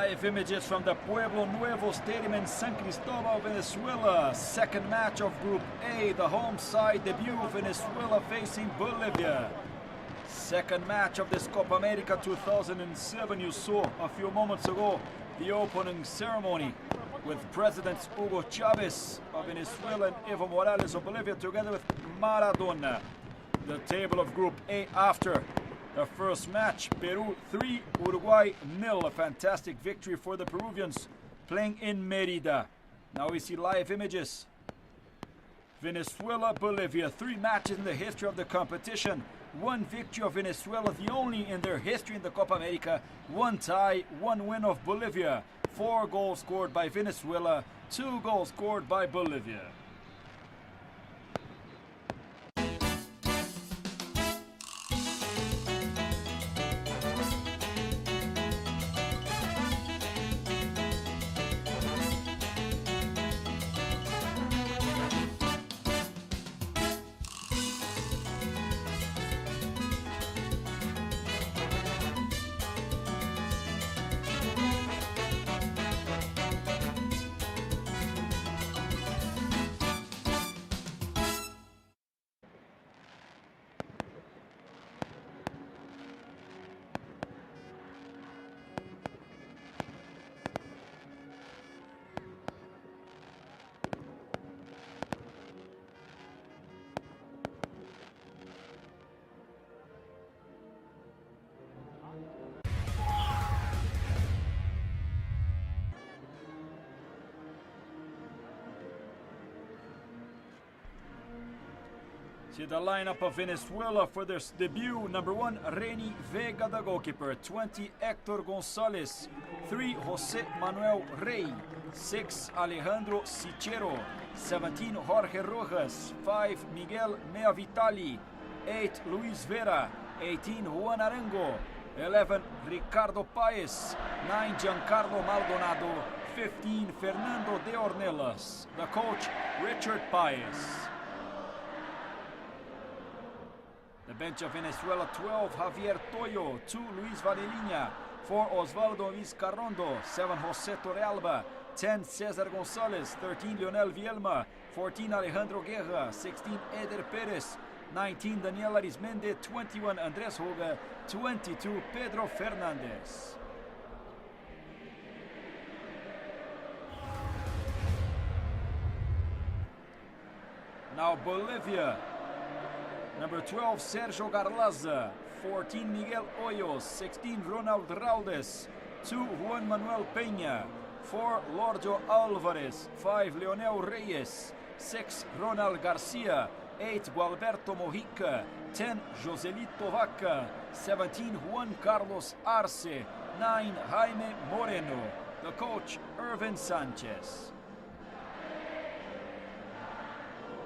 Live images from the Pueblo Nuevo Stadium in San Cristobal, Venezuela. Second match of Group A, the home side debut, Venezuela facing Bolivia. Second match of this Copa America 2007. You saw a few moments ago the opening ceremony with Presidents Hugo Chavez of Venezuela and Evo Morales of Bolivia together with Maradona. The table of Group A after the first match, Peru 3, Uruguay 0. A fantastic victory for the Peruvians playing in Merida. Now we see live images. Venezuela, Bolivia, 3 matches in the history of the competition. 1 victory of Venezuela, the only in their history in the Copa America. 1 tie, 1 win of Bolivia. 4 goals scored by Venezuela, 2 goals scored by Bolivia. See the lineup of Venezuela for their debut. Number 1, Reni Vega, the goalkeeper. 20, Hector Gonzalez. 3, Jose Manuel Rey. 6, Alejandro Sichero. 17, Jorge Rojas. 5, Miguel Mea Vitali. 8, Luis Vera. 18, Juan Arango. 11, Ricardo Paez. 9, Giancarlo Maldonado. 15, Fernando de Ornelas. The coach, Richard Paez. The bench of Venezuela, 12, Javier Toyo. 2, Luis Vareliña. 4, Osvaldo Vizcarrondo. 7, José Torrealba. 10, César González. 13, Leonel Vielma. 14, Alejandro Guerra. 16, Eder Pérez. 19, Daniel Arizmende. 21, Andrés Hoga. 22, Pedro Fernández. Now Bolivia. Number 12, Sergio Garlaza. 14, Miguel Hoyos. 16, Ronald Raldes. 2, Juan Manuel Peña. 4, Lordio Alvarez. 5, Leonel Reyes. 6, Ronald Garcia. 8, Gualberto Mojica. 10, Joselito Vaca. 17, Juan Carlos Arce. 9, Jaime Moreno. The coach, Irvin Sanchez.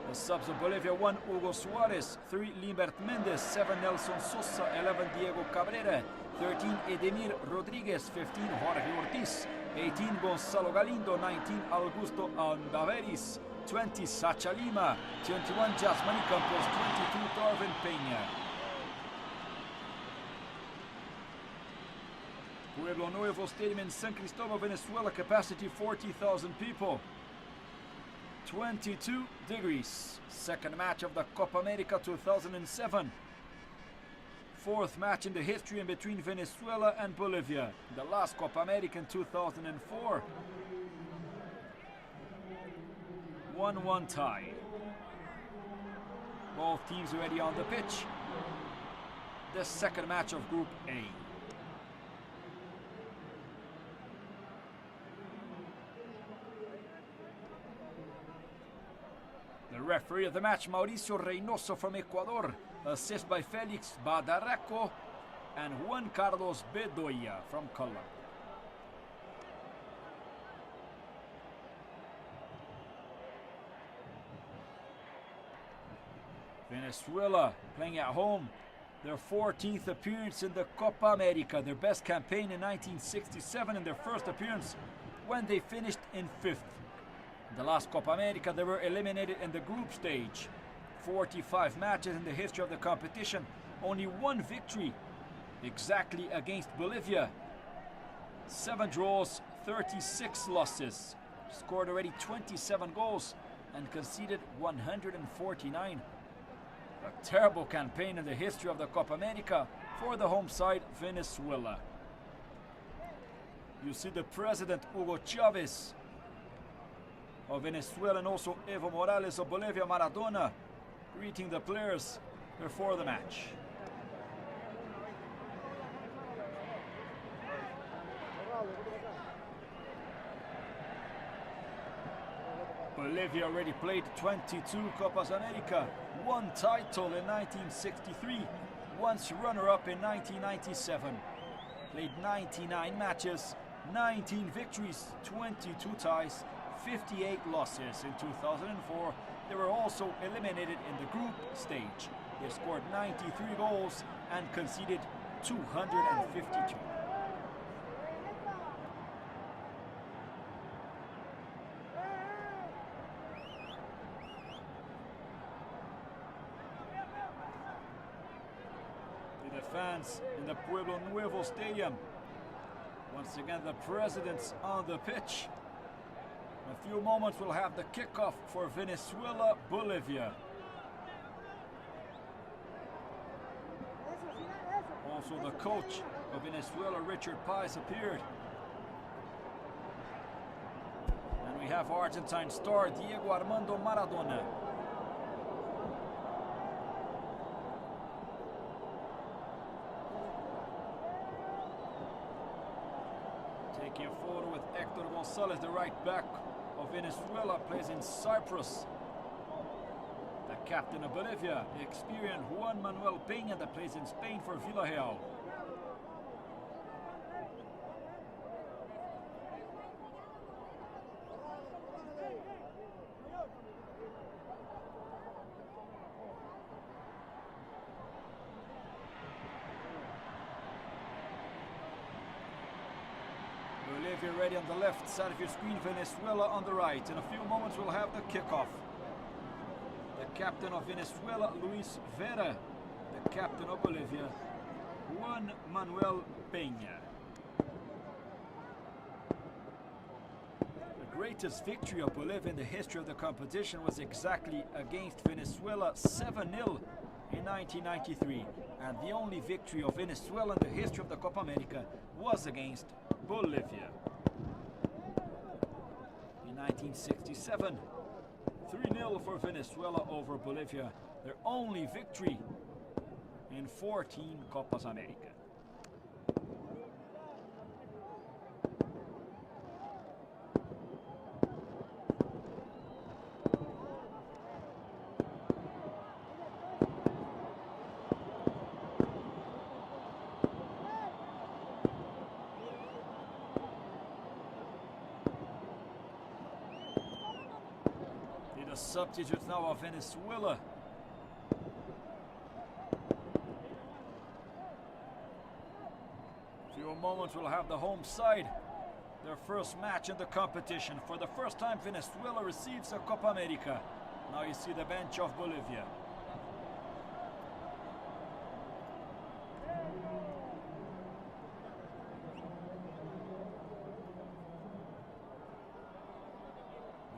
The subs of Bolivia: 1, Hugo Suarez. 3, Limbert Mendez. 7, Nelson Sosa. 11, Diego Cabrera. 13, Edemir Rodriguez. 15, Jorge Ortiz. 18, Gonzalo Galindo. 19, Augusto Andaveris. 20, Sacha Lima. 21, Jasmine Campos. 22, Darwin Peña. Pueblo Nuevo Stadium in San Cristobal, Venezuela. Capacity 40,000 people. 22 degrees. Second match of the Copa America 2007. 4th match in the history in between Venezuela and Bolivia. The last Copa America in 2004. 1-1 tie. Both teams already on the pitch. The second match of Group A. The referee of the match, Mauricio Reinoso from Ecuador. Assist by Felix Badaraco and Juan Carlos Bedoya from Colombia. Venezuela playing at home. Their 14th appearance in the Copa America. Their best campaign in 1967 and their first appearance when they finished in 5th. In the last Copa America, they were eliminated in the group stage. 45 matches in the history of the competition. Only 1 victory, exactly against Bolivia. 7 draws, 36 losses. Scored already 27 goals and conceded 149. A terrible campaign in the history of the Copa America for the home side, Venezuela. You see the president, Hugo Chavez of Venezuela, and also Evo Morales of Bolivia, Maradona, greeting the players before the match. Bolivia already played 22 Copas America, 1 title in 1963, once runner-up in 1997. Played 99 matches, 19 victories, 22 ties, 58 losses. In 2004, they were also eliminated in the group stage. They scored 93 goals and conceded 252. The fans in the Pueblo Nuevo Stadium. Once again, the president's on the pitch. In a few moments, we'll have the kickoff for Venezuela, Bolivia. Also, the coach of Venezuela, Richard Pais, appeared. And we have Argentine star Diego Armando Maradona. Taking a photo with Hector Gonzalez, the right back of Venezuela, plays in Cyprus. The captain of Bolivia, the experienced Juan Manuel Peña, that plays in Spain for Villarreal. Bolivia ready on the left side of your screen, Venezuela on the right. In a few moments we'll have the kickoff. The captain of Venezuela, Luis Vera. The captain of Bolivia, Juan Manuel Peña. The greatest victory of Bolivia in the history of the competition was exactly against Venezuela, 7-0 in 1993. And the only victory of Venezuela in the history of the Copa America was against Bolivia. In 1967, 3-0 for Venezuela over Bolivia, their only victory in 14 Copas America. Substitutes now of Venezuela. In a few moments we'll have the home side, their first match in the competition. For the first time, Venezuela receives a Copa America. Now you see the bench of Bolivia.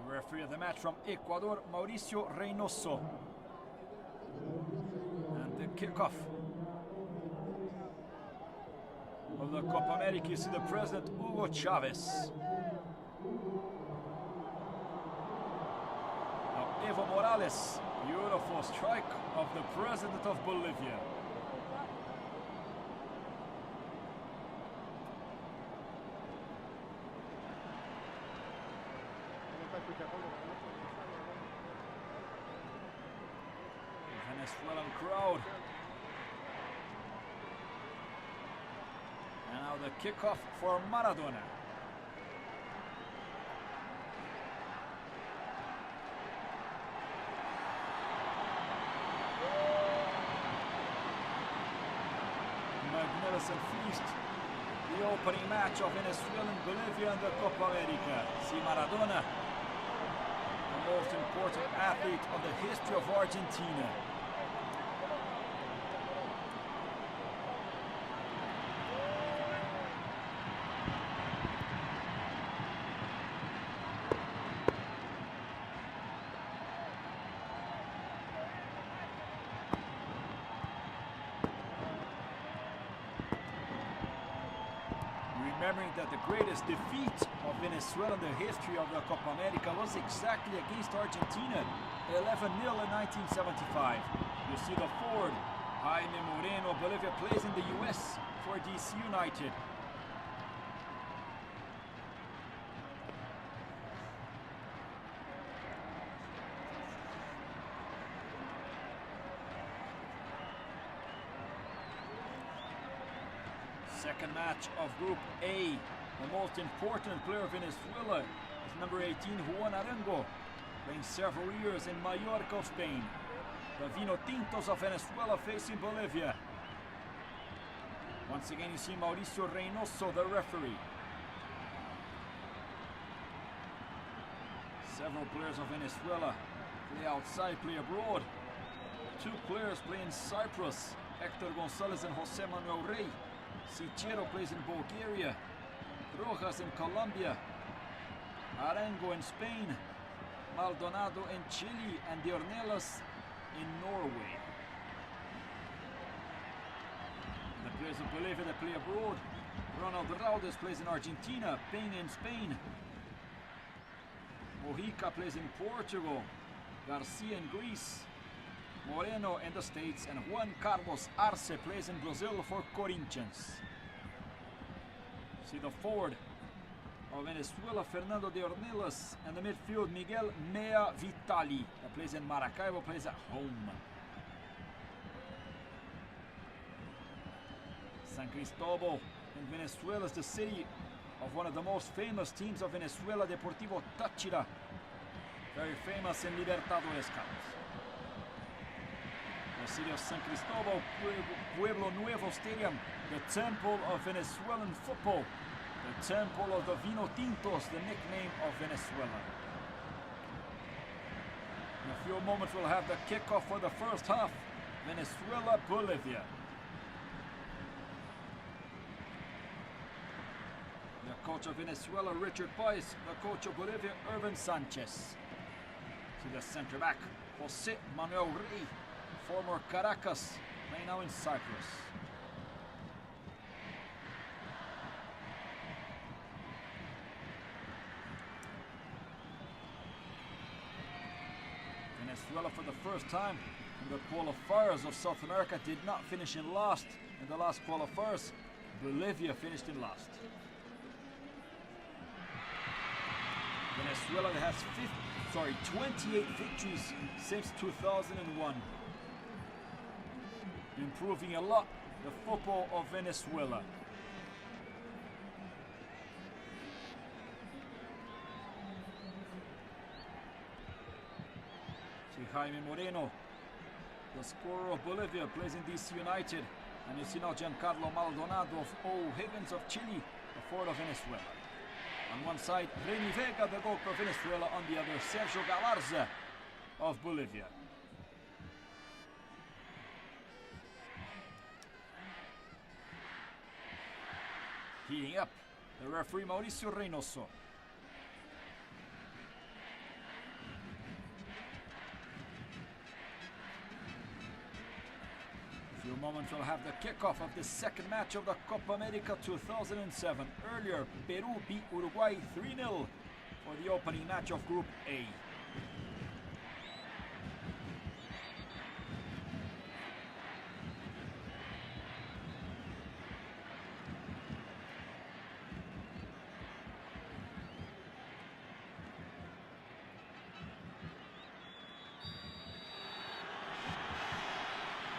Referee of the match from Ecuador, Mauricio Reinoso. And the kickoff of the Copa America. You see the president, Hugo Chavez. Now Evo Morales, beautiful strike of the president of Bolivia. Venezuelan crowd. And now the kickoff for Maradona. Magnificent feast. The opening match of Venezuela and Bolivia in the Copa America. See Maradona, the most important athlete of the history of Argentina. Remembering that the greatest defeat of Venezuela in the history of the Copa America was exactly against Argentina, 11-0 in 1975. You see the forward, Jaime Moreno. Bolivia plays in the US for DC United. Second match of Group A. The most important player of Venezuela is number 18, Juan Arango, playing several years in Mallorca of Spain. The Vino Tintos of Venezuela facing Bolivia. Once again, you see Mauricio Reinoso, the referee. Several players of Venezuela play outside, play abroad. Two players play in Cyprus, Hector Gonzalez and Jose Manuel Rey. Sichero plays in Bulgaria, Rojas in Colombia, Arango in Spain, Maldonado in Chile, and De Ornelas in Norway. The players of Bolivia that play abroad, Ronald Raudes plays in Argentina, Peña in Spain, Mojica plays in Portugal, Garcia in Greece, Moreno in the States, and Juan Carlos Arce plays in Brazil for Corinthians. See the forward of Venezuela, Fernando de Ornelas, and the midfield, Miguel Mea Vitali, that plays in Maracaibo, plays at home. San Cristobal in Venezuela is the city of one of the most famous teams of Venezuela, Deportivo Táchira, very famous in Libertadores Cup. The city of San Cristobal, Pueblo Nuevo Stadium, the temple of Venezuelan football, the temple of the Vino Tintos, the nickname of Venezuela. In a few moments we'll have the kickoff for the first half, Venezuela, Bolivia. The coach of Venezuela, Richard Paez, the coach of Bolivia, Irvin Sanchez. See the center back, Jose Manuel Rey, former Caracas, playing now in Cyprus. Venezuela, for the first time in the qualifiers of South America, did not finish in last in the last qualifiers. Bolivia finished in last. Venezuela has 28 victories since 2001. Improving a lot the football of Venezuela. See Jaime Moreno, the scorer of Bolivia, plays in DC United. And you see now Giancarlo Maldonado of O'Higgins of Chile, the forward of Venezuela. On one side, Reni Vega, the goalkeeper of Venezuela. On the other, Sergio Galarza of Bolivia. Heating up, the referee Mauricio Reinoso. In a few moments we'll have the kickoff of the second match of the Copa America 2007. Earlier, Peru beat Uruguay 3-0 for the opening match of Group A.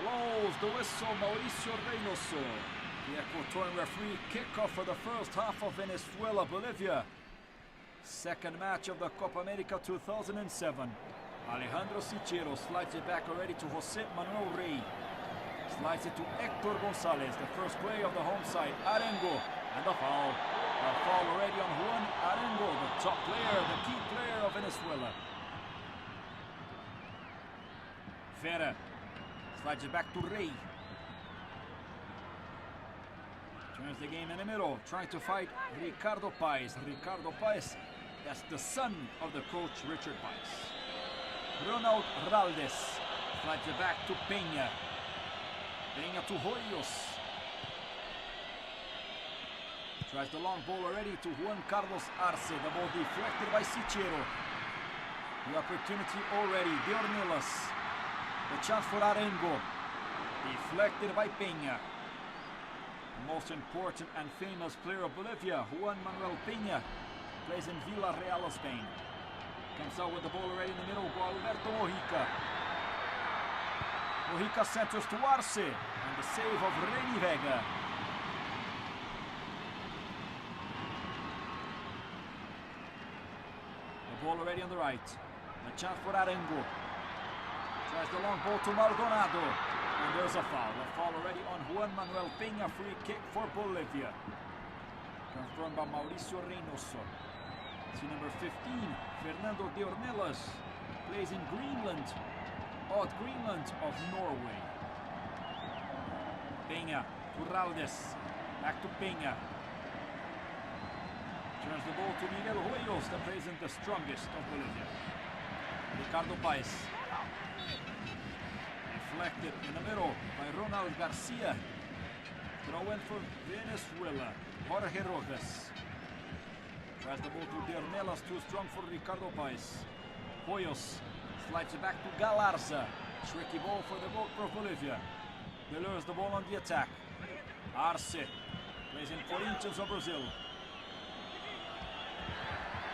Blows the whistle, Mauricio Reinoso. The Ecuadorian referee. Kickoff for the first half of Venezuela, Bolivia. Second match of the Copa America 2007. Alejandro Sichero slides it back already to Jose Manuel Rey. Slides it to Hector Gonzalez, the first play of the home side. Arango, and the foul. A foul already on Juan Arango, the top player, the key player of Venezuela. Vera slides it back to Rey. Turns the game in the middle, trying to fight Ricardo Paez. Ricardo Paez, that's the son of the coach Richard Paez. Ronald Raudes slides it back to Peña. Peña to Hoyos. Tries the long ball already to Juan Carlos Arce. The ball deflected by Sichero. The opportunity already. De Ornelas. The chance for Arengo. Deflected by Peña. The most important and famous player of Bolivia, Juan Manuel Peña, plays in Villarreal, Spain. Comes out with the ball already in the middle. Alberto Mojica. Mojica centers to Arce. And the save of Reni Vega. The ball already on the right. A chance for Arengo. Tries the long ball to Maldonado. And there's a foul. A foul already on Juan Manuel Peña. Free kick for Bolivia. Confirmed by Mauricio Reinoso. See number 15, Fernando de Ornelas, plays in Greenland, Odd Greenland of Norway. Peña to Raldes, back to Peña. Turns the ball to Miguel Hoyos, that plays in the strongest of Bolivia. Ricardo Paez. Deflected in the middle by Ronald Garcia. Throw in for Venezuela, Jorge Rojas. Tries the ball to De Ornelas, too strong for Ricardo Paez. Hoyos slides it back to Galarza. Tricky ball for the goal for Bolivia. They lose the ball on the attack. Arce plays in Corinthians of Brazil.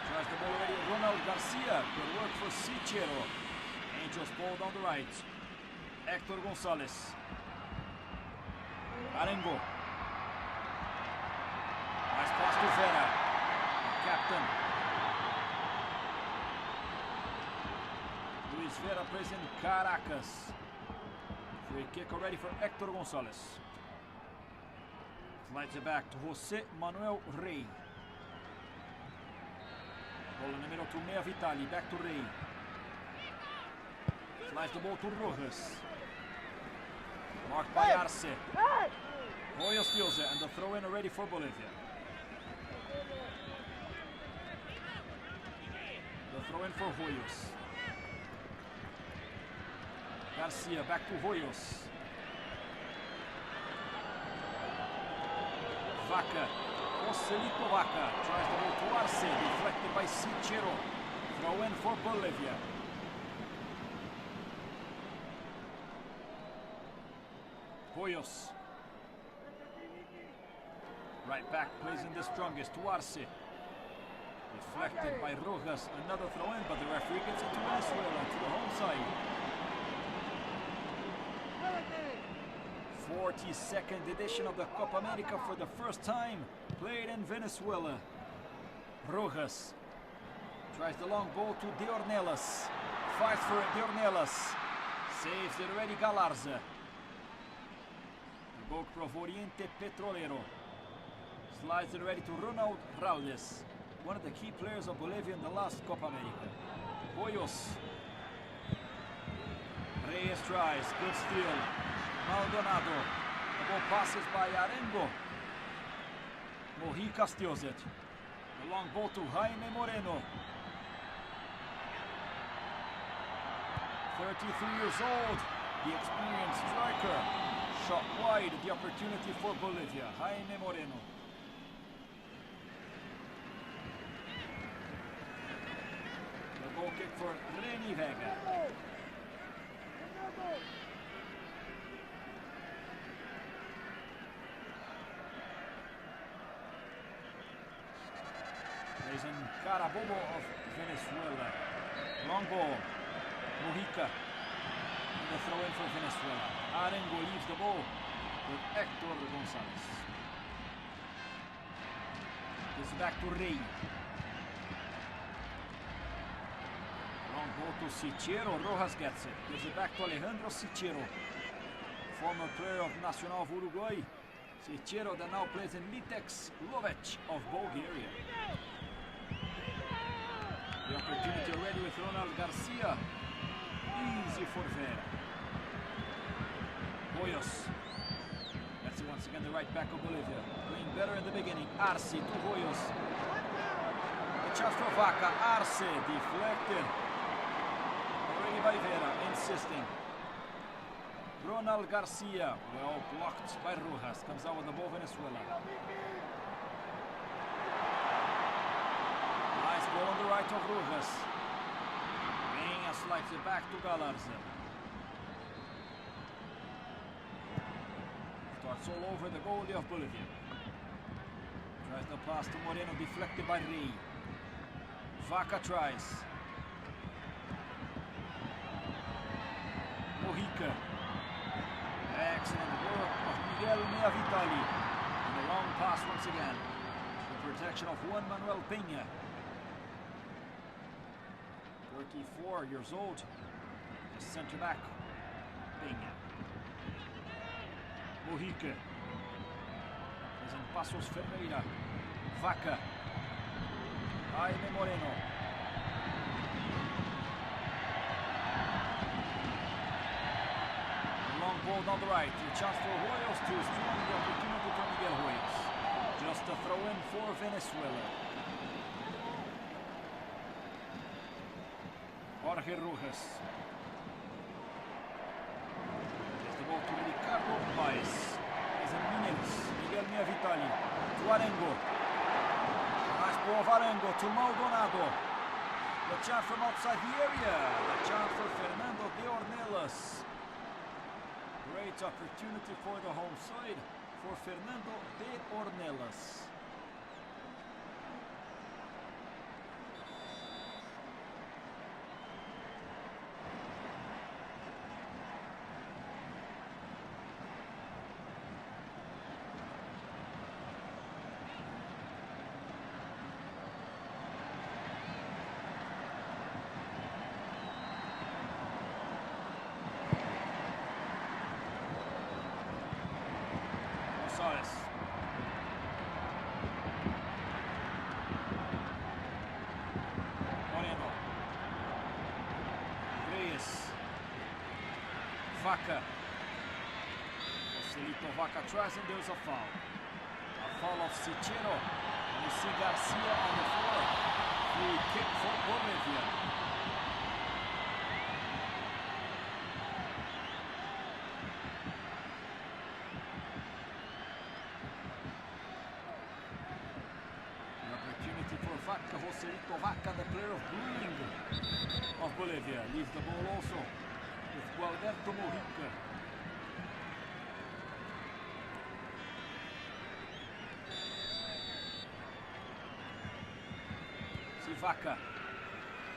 Tries the ball already. Ronald Garcia. Good work for Sichero. Angels ball down the right. Hector Gonzalez. Arengo. Nice pass to Vera. Captain. Luis Vera plays in Caracas. Free kick already for Hector Gonzalez. Slides it back to Jose Manuel Rey. Ball in the middle to Nea Vitali. Back to Rey. Slides the ball to Rojas. Marked by Arce. Hoyos steals it and the throw in already for Bolivia. Throw in for Hoyos. Garcia back to Hoyos. Vaca. Joselito Vaca tries the ball to Arce. Deflected by Sichero. Throw in for Bolivia. Hoyos. Right back plays in the strongest to Arce. Deflected by Rojas, another throw in, but the referee gets it to Venezuela, to the home side. 42nd edition of the Copa America for the first time, played in Venezuela. Rojas tries the long ball to De Ornelas. Fights for it, De Ornelas. Saves it already, Galarza. The goal of Oriente Petrolero. Slides it already to Ronald Raldes. One of the key players of Bolivia in the last Copa America. Hoyos. Reyes tries. Good steal. Maldonado. The ball passes by Arengo. Mojica steals it. The long ball to Jaime Moreno. 33 years old. The experienced striker. Shot wide. The opportunity for Bolivia. Jaime Moreno. Goal kick for Reni Vega. Plays in Carabobo of Venezuela. Long ball. Mojica. And the throw in for Venezuela. Arengo leaves the ball with Hector Gonzalez. Gives it back to Rey. Long ball to Sichero. Rojas gets it. Gives it back to Alejandro Sichero. Former player of Nacional of Uruguay. Sichero that now plays in Litex Lovech of Bulgaria. The opportunity already with Ronald Garcia. Easy for Vera. Hoyos. That's it once again the right back of Bolivia. Playing better in the beginning. Arce to Hoyos. The chance for Vaca. Arce deflected. Already by Vera, insisting. Ronald Garcia, well blocked by Rojas. Comes out with the ball, Venezuela. Nice ball on the right of Rojas. Peña slides it back to Galarza. Starts all over the goalie of Bolivia. Tries the pass to Moreno, deflected by Rey. Vaca tries. Mojica. Excellent work of Miguel Vitali. And the long pass once again. The protection of Juan Manuel Peña. 34 years old. The center back, Peña. Mojica. Present Passos Ferreira. Vaca. Jaime Moreno. Long ball down the right. A chance for Hoyos to steal the opportunity for Miguel Hoyos. Just a throw in for Venezuela. Jorge Rojas. Gets the ball to Ricardo Paez. Is a Minutes. Miguel Vitali. To Arengo. Nice ball of Arengo to Maldonado. The chance from outside the area. The chance for Fernando de Ornelas. Great opportunity for the home side for Fernando de Ornelas. Vaca. Joselito Vaca tries and there's a foul. A foul of Sichero. And you see Garcia on the floor. Free kick for Bolivia. An opportunity for Vaca. Joselito Vaca, the player of Blue of Bolivia. Leaves the ball also with Gualberto Mojica. Vaca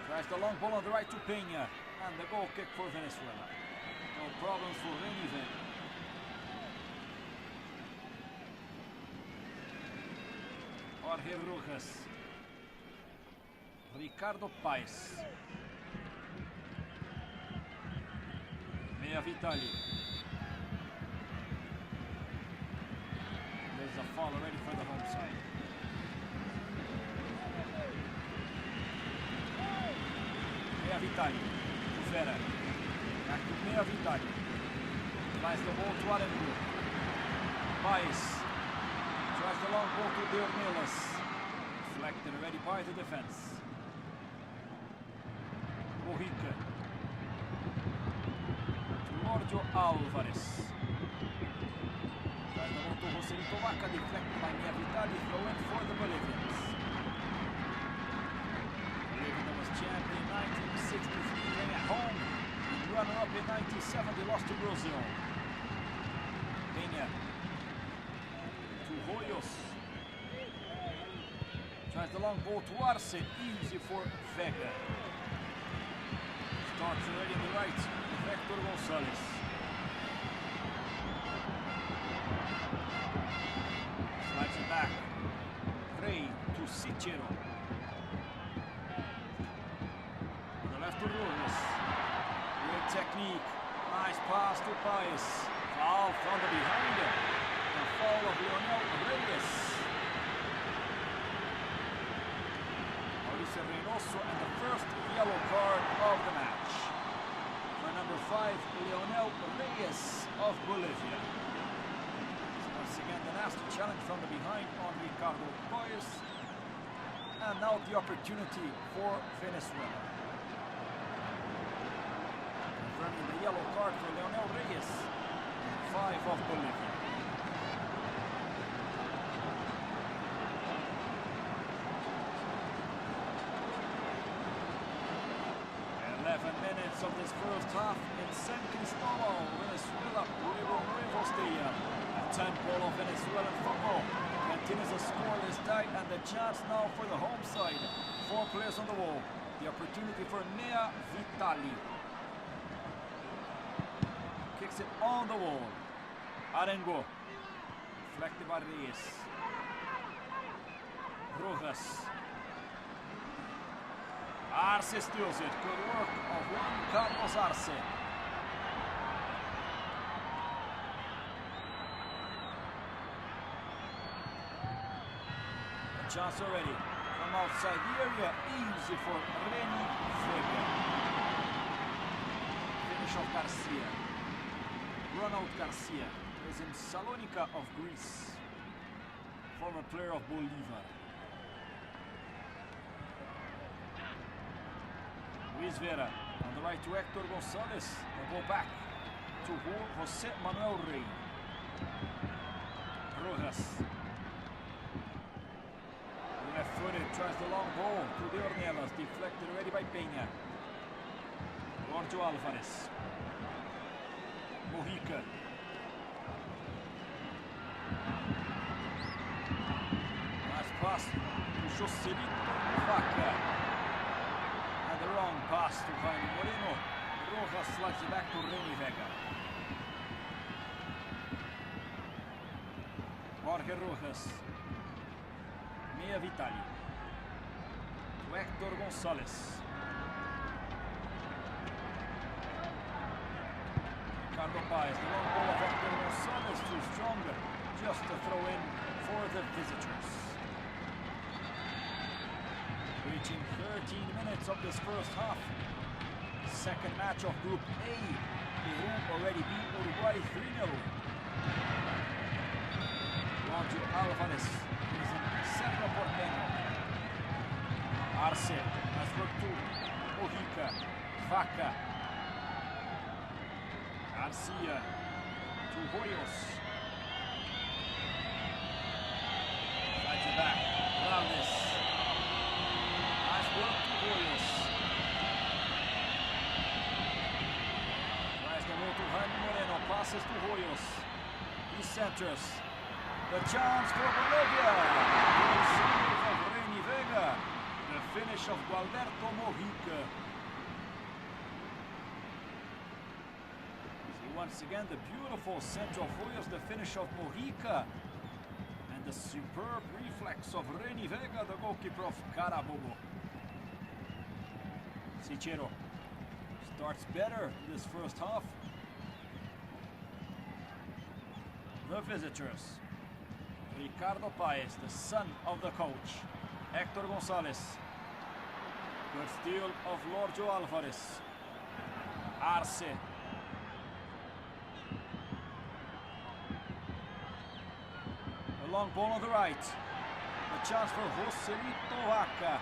tries the long ball on the right to Peña, and the goal kick for Venezuela. No problems for Reinoso. Jorge Rojas. Ricardo Paez. Vitali. There's a foul already for the home side. Vitali. Vera. Back to Vitali. Tries the ball to Arengo. Paez. Tries the long ball to De Ornelas. Deflected already by the defense. Mojica. Giorgio Alvarez. Tries the ball to Joselito Vaca, deflected by Vitali, throw in for the Bolivians. Bolivia that was champion in 1963, playing at home. Runner-up in 1997, they lost to Brazil. Peña. To Hoyos. Tries the long ball to Arce, easy for Vega. Starts already on the right. Hector Gonzalez. Slides it back. Rey to Sichero. On the left to Rojas. Great technique. Nice pass to Paez. Foul from the behind. The foul of Leonel Reyes. Mauricio Reinoso and the first yellow card of the match. Number 5, Leonel Reyes of Bolivia. So once again, the nasty challenge from the behind on Ricardo Paez. And now the opportunity for Venezuela. Confirming the yellow card for Leonel Reyes, 5 of Bolivia. minutes of this first half in San Cristobal, Venezuela, Nuevo Stadium. The tempo of Venezuelan football continues a scoreless tie, and the chance now for the home side. 4 players on the wall. The opportunity for Nea Vitali. Kicks it on the wall. Arengo. Deflected by Reyes. Rojas. Arce steals it. Good work of Juan Carlos Arce. A chance already. From outside the area. Easy for Reni Vega. Finish of Garcia. Ronald Garcia. Is in Salonika of Greece. Former player of Bolivia. Luis Vera on the right to Hector Gonzalez. They'll go back to Jose Manuel Rey. Rojas. Left-footed, tries the long ball to the Ornelas. Deflected already by Peña. Gorgio Alvarez. Mojica. Nice pass to Joselito Vaca. And the wrong pass to Jaime Moreno. Rojas slides it back to Reni Vega. Jorge Rojas. Nea Vitali. To Hector Gonzalez. Ricardo Paez, the long ball of Hector Gonzalez, too strong, just to throw in for the visitors. Reaching 13 minutes of this first half. Second match of Group A. Peru already beat Uruguay 3-0. Gorgio Alvarez is in Cerro Porteño. Arce has worked to Mojica. Vaca. Garcia to Hoyos. Slides it back. Morales. Nice work to Hoyos. Tries the ball to Jaime Moreno. Passes to Hoyos. He centers. The chance for Bolivia. The save of Reni Vega. The finish of Gualberto Mojica. Once again, the beautiful central Hoyos, the finish of Mojica, and the superb reflex of Reni Vega, the goalkeeper of Carabobo. Sichero starts better in this first half. The visitors. Ricardo Paez, the son of the coach. Hector Gonzalez. Good steal of Gorgio Alvarez. Arce. Long ball on the right. The chance for Joselito Vaca.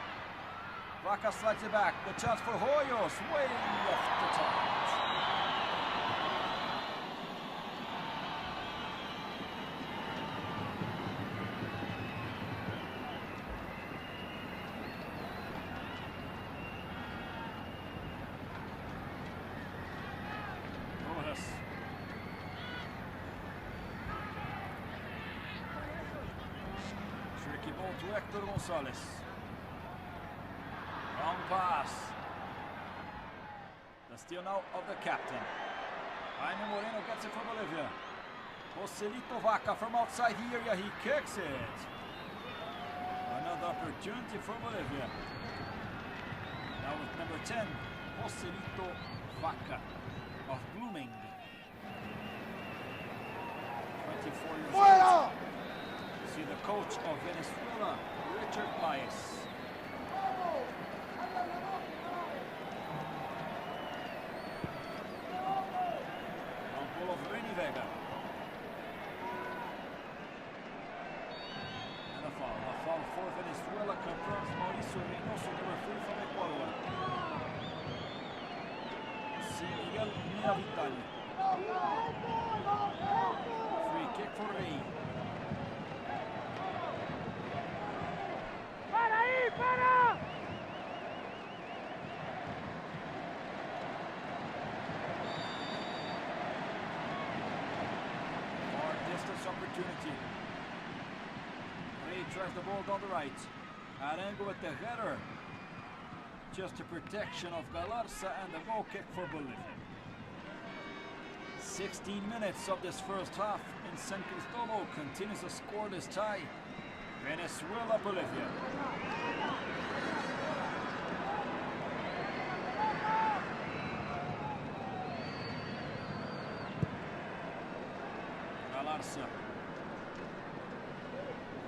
Vaca slides it back. The chance for Hoyos. Way off the target. Ball to Hector Gonzalez. Long pass. The steal now of the captain. Jaime Moreno gets it for Bolivia. Joselito Vaca from outside the area. He kicks it. Another opportunity for Bolivia. Now with number 10, Joselito Vaca of Blooming. 24 years old. See the coach of Venezuela, Richard Paez. On goal of Reni Vega. And a foul for Venezuela, confirms Mauricio Reinoso, the referee from Ecuador. See Miguel Nea Vitali. Free kick for Rey. tries the ball down the right. Arengo with the header. Just a protection of Galarza and the goal kick for Bolivia. 16 minutes of this first half in San Cristobal continues a scoreless tie. Venezuela, Bolivia. Galarza.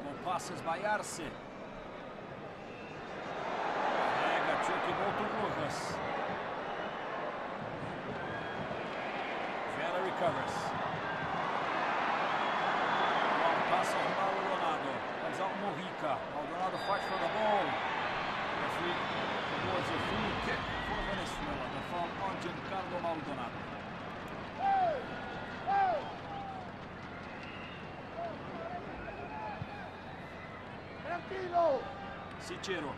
Ball passes by Arce. Tricky ball to Rojas. Vela recovers. Long pass of Maldonado. Comes out Mojica. Maldonado fights for the ball. Referee awards a free kick for Venezuela. The foul on Giancarlo Maldonado. Tranquilo. Sichero.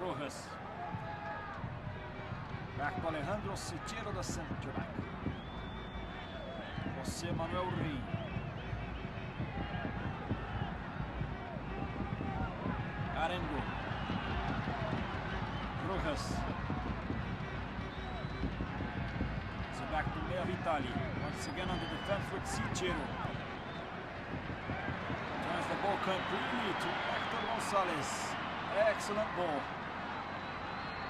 Rojas. Back to Alejandro Sichero, the center back. José Manuel Rey. Arengo. Rojas. So back to Lea Vitali. Once again on the defense with Sichero. Turns the ball completely to Hector Gonzalez. Excellent ball.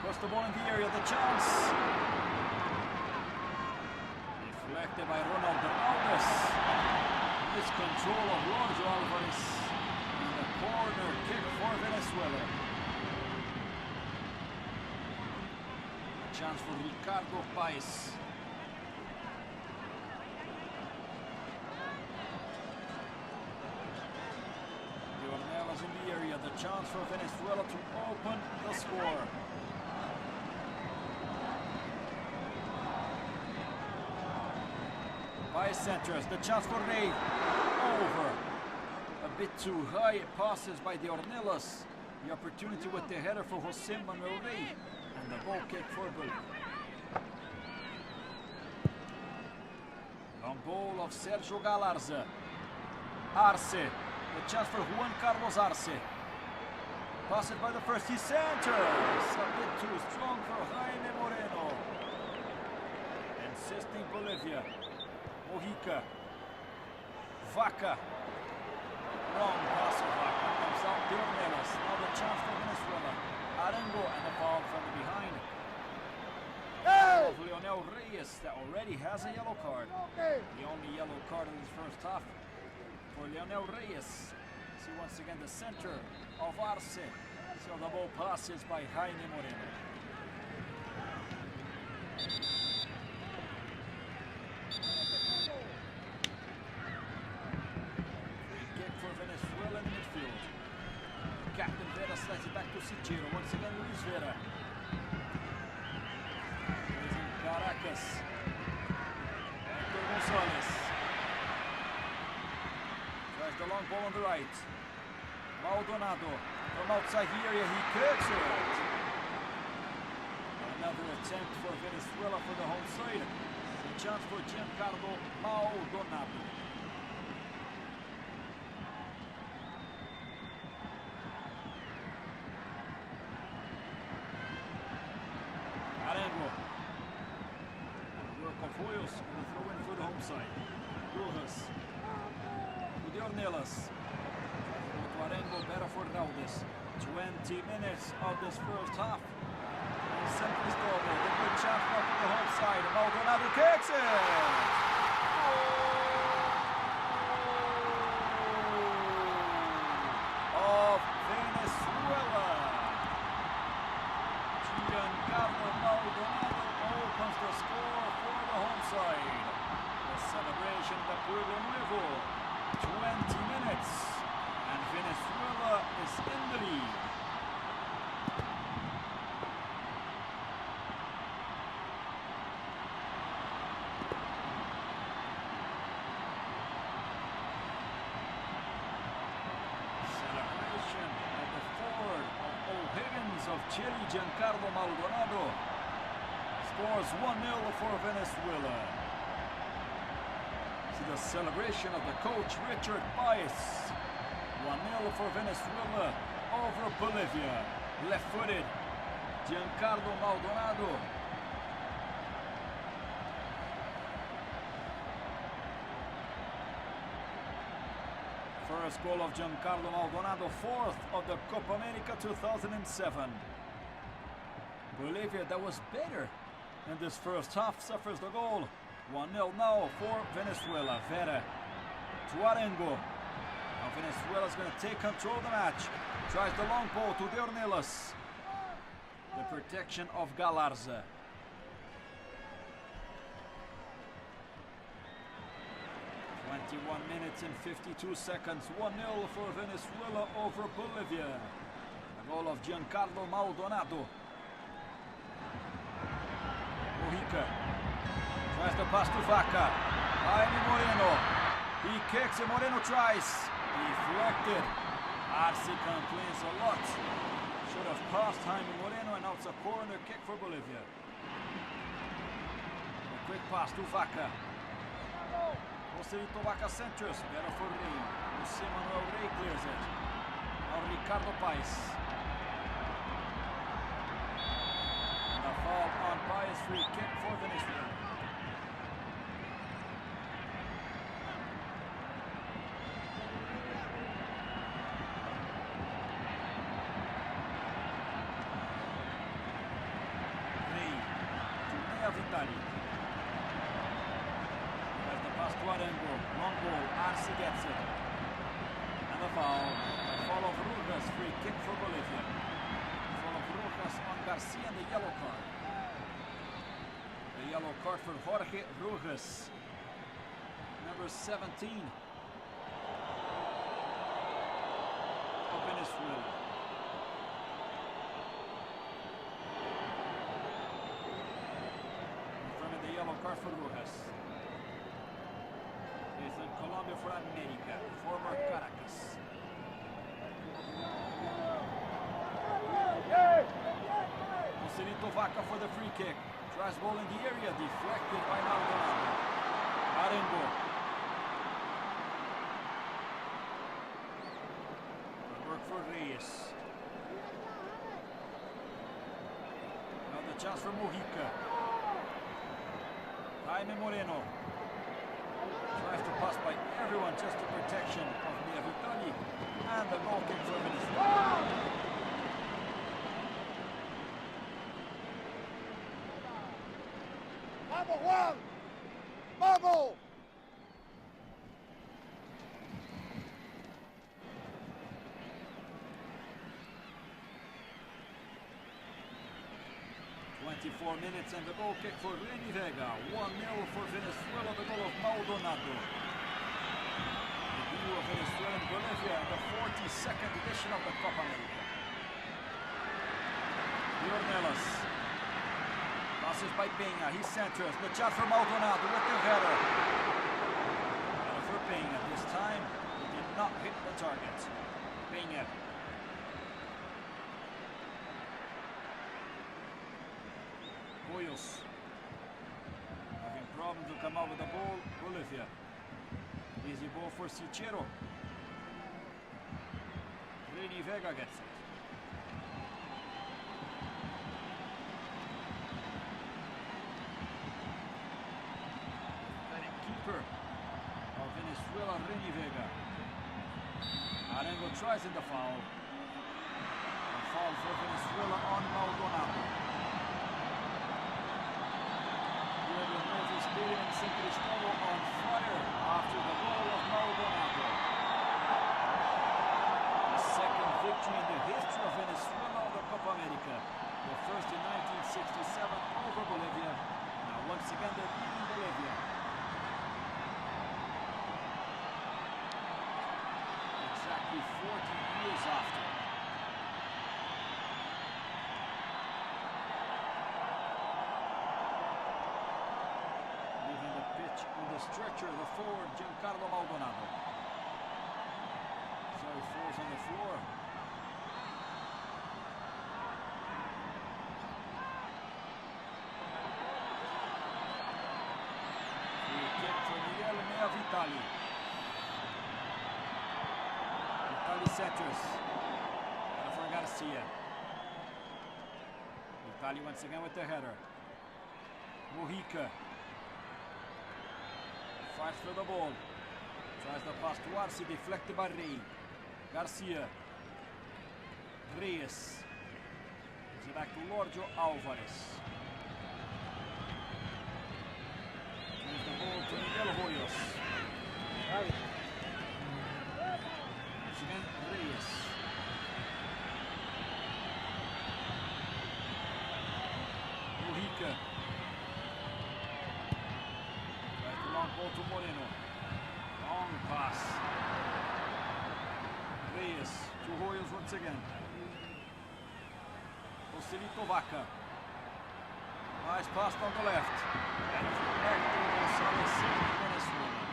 Puts the ball in the area, the chance. Deflected by Ronald Hernandez. This control of Roger Alvarez. And the corner kick for Venezuela. A chance for Ricardo Paez. In the area, the chance for Venezuela to open the score. By centers, the chance for Rey. Over. A bit too high, it passes by the Ornelas. The opportunity with the header for José Manuel Rey. And the ball kick for Bolivia. Long ball of Sergio Galarza. Arce. The chance for Juan Carlos Arce. Pass it by the first, he centers. A bit too strong for Jaime Moreno. Insisting Bolivia. Mojica. Vaca. Wrong pass of Vaca. Comes out the Ornelas. Now the chance for Venezuela. Arengo and the foul from the behind. Hey! Of Leonel Reyes that already has a yellow card. The only yellow card in this first half. For Leonel Reyes. See once again the center of Arce. So the ball passes by Jaime Moreno. Free kick for Venezuela in midfield. Captain Vera slides it back to Sichero. Once again Luis Vera. He's in Caracas. Hector Gonzalez. Tries the long ball on the right. Maldonado from outside the area, he kicks it. Another attempt for Venezuela for the home side. The chance for Giancarlo Maldonado. Arengo. Work of Hoyos will throw in for the home side. Rojas. The Ornelas. Arengo better for Raudes. 20 minutes of this first half. And San Cristobal, the good chance for the home side. Maldonado kicks it! Of Venezuela. Giancarlo Maldonado opens the score for the home side. The celebration at Pueblo Nuevo. 20 minutes. And Venezuela is in the lead. Celebration at the forward of O'Higgins of Chile, Giancarlo Maldonado. Scores 1-0 for Venezuela. See the the celebration of the coach, Richard Baez. 1-0 for Venezuela over Bolivia. Left-footed, Giancarlo Maldonado. First goal of Giancarlo Maldonado, fourth of the Copa America 2007. Bolivia, that was better in this first half, suffers the goal. 1-0 now for Venezuela. Vera to Arengo. Now Venezuela's going to take control of the match. Tries the long ball to De Ornelas. The protection of Galarza. -1 minutes and 52 seconds. 1-0 for Venezuela over Bolivia. The goal of Giancarlo Maldonado. Mojica tries the pass to Vaca. Jaime Moreno. He kicks and Moreno tries. Deflected. Arce complains a lot. Should have passed Jaime Moreno, and now it's a corner kick for Bolivia. A quick pass to Vaca. Joselito Vaca centers. Better for Rey. Jose Manuel Rey clears it. Now Ricardo Paez. A foul on Paez, free kick for Venezuela. Rey to Nea Vitali. There's the pass to Arengo. Long ball, Arce gets it. And a foul. A foul of Rugas, free kick for Bolivia. On Garcia and the yellow card. The yellow card for Jorge Rugas, number 17 of Venezuela. Confirming the yellow card for Rugas. He's in Colombia for America, former Caracas. Joselito Vaca for the free kick. Tries ball in the area, deflected by Maldonado. Arengo. Good work for Reyes. Now the chance for Mojica. Jaime Moreno. Tries to pass by everyone, just the protection of Nea Vitali. And the goal kick for Venezuela. ¡Vamos, Juan! ¡Vamos! .24 minutes and the goal kick for Reni Vega. 1-0 for Venezuela, the goal of Maldonado. The duo of Venezuela and Bolivia in the 42nd edition of the Copa America. De Ornelas. Passes by Peña, he centers, the shot for Maldonado with the header. Header for Peña, this time he did not hit the target. Peña. Hoyos. Having problems to come out with the ball, Bolivia. Easy ball for Sichero. Reni Vega gets it. Of Venezuela, Reni Vega. Arengo tries in the foul. A foul for Venezuela on Maldonado. Here the Nuevo Stadium in San Cristobal on fire after the goal of Maldonado. The second victory in the history of Venezuela of the Copa America. The first in 1967 over Bolivia. Now once again they're beating Bolivia. Exactly 40 years after. Leaving the pitch on the stretcher, the forward Giancarlo Maldonado. So he falls on the floor. Free kick for Nea Vitali. Vitali. Vitali centers. For Garcia. Vitali once again with the header. Mojica. Fights for the ball. Tries the pass to Arce, deflected by Rey. Garcia. Reyes. Gives it back to Lorjo Alvarez. Gives the ball to Miguel Hoyos. Once again, Reyes. Mojica. Tries the long ball to Moreno. Long pass. Reyes to Hoyos once again. Joselito Vaca. Nice pass on the left. And Hector Gonzalez saving Venezuela.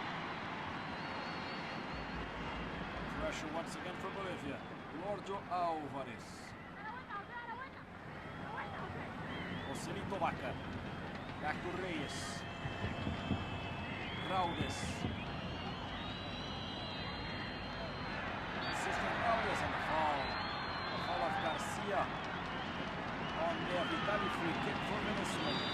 Pressure once again for Bolivia. Lorjo Alvarez. Joselito Vaca. Back to Reyes. Raudes. Assistant Raudes and the foul. The foul of Garcia. On there, Vitali free kick for Venezuela.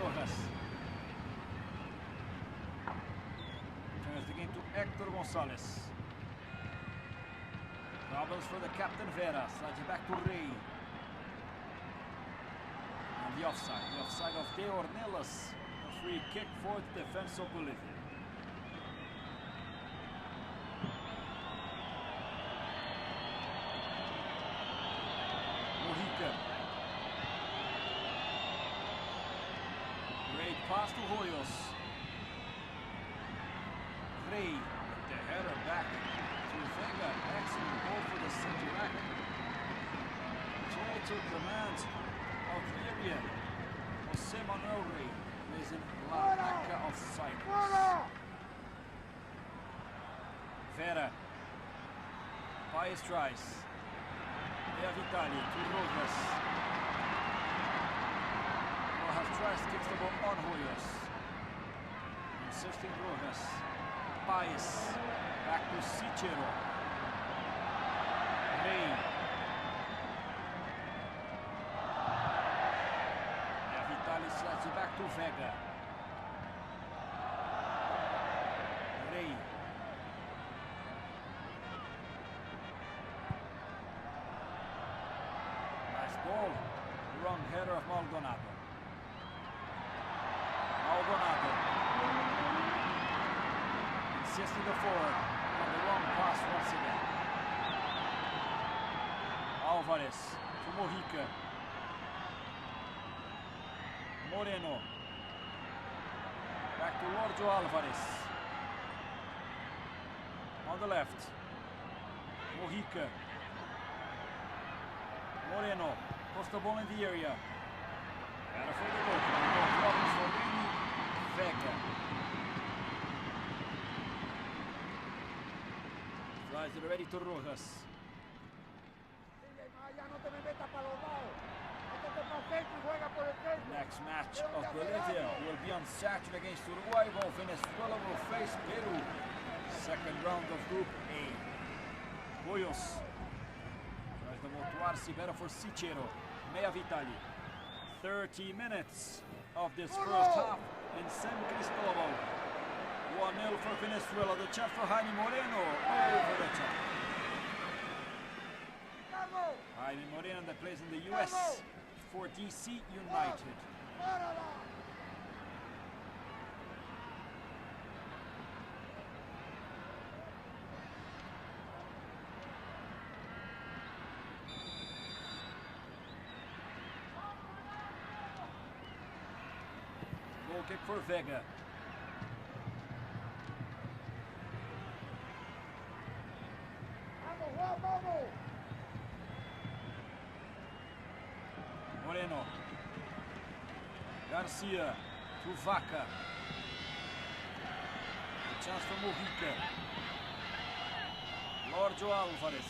Rojas. Turns the game to Hector Gonzalez. Problems for the captain Vera. Slides it back to Rey. And the offside of De Ornelas. A free kick for the defense of Bolivia. Great pass to Hoyos. Rey with the header back to Vega. Excellent goal for the center back. Total command of the area. Jose Manuel Rey plays in La Naca of Cyprus. Vera. Paes tries. Vitali to Rojas. Rojas tries, kicks the ball on Hoyos. Insisting Rojas. Paes. Back to Sichero. Rey. Vitali slides it back to Vega. Rey. Ball, wrong header of Maldonado. Maldonado. Insisting the forward on the wrong pass once again. Alvarez to Mojica. Moreno. Back to Lorjo Alvarez. On the left. Mojica. Moreno. Puts the ball in the area. And a for the goal. No problems for Rini Vega. Flies it ready to Rojas. Next match of Bolivia will be on Saturday against Uruguay, while Venezuela will face Peru. Second round of Group A. Hoyos. The ball to Arce, better for Sichero. Mea Vitali. 30 minutes of this first half in San Cristobal. 1-0 for Venezuela. The chance for Jaime Moreno over the top. Jaime Moreno that plays in the US for DC United. Goal kick for Vega. Moreno. Garcia to Vaca. A chance for Mojica. Lorjo Alvarez.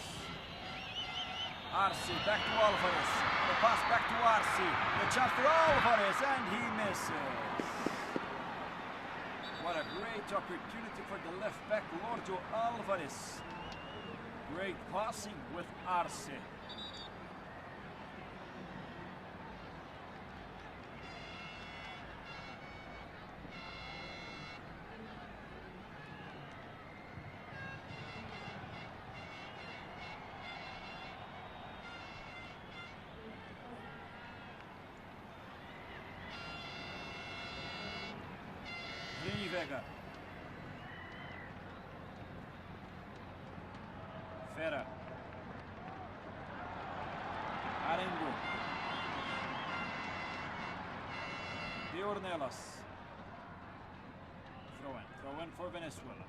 Arce back to Alvarez. The pass back to Arce. The chance for Alvarez, and he misses. What a great opportunity for the left back, Lorjo Alvarez. Great passing with Arce. Vega. Fera. Arengo. De Ornelas. Throw in for Venezuela.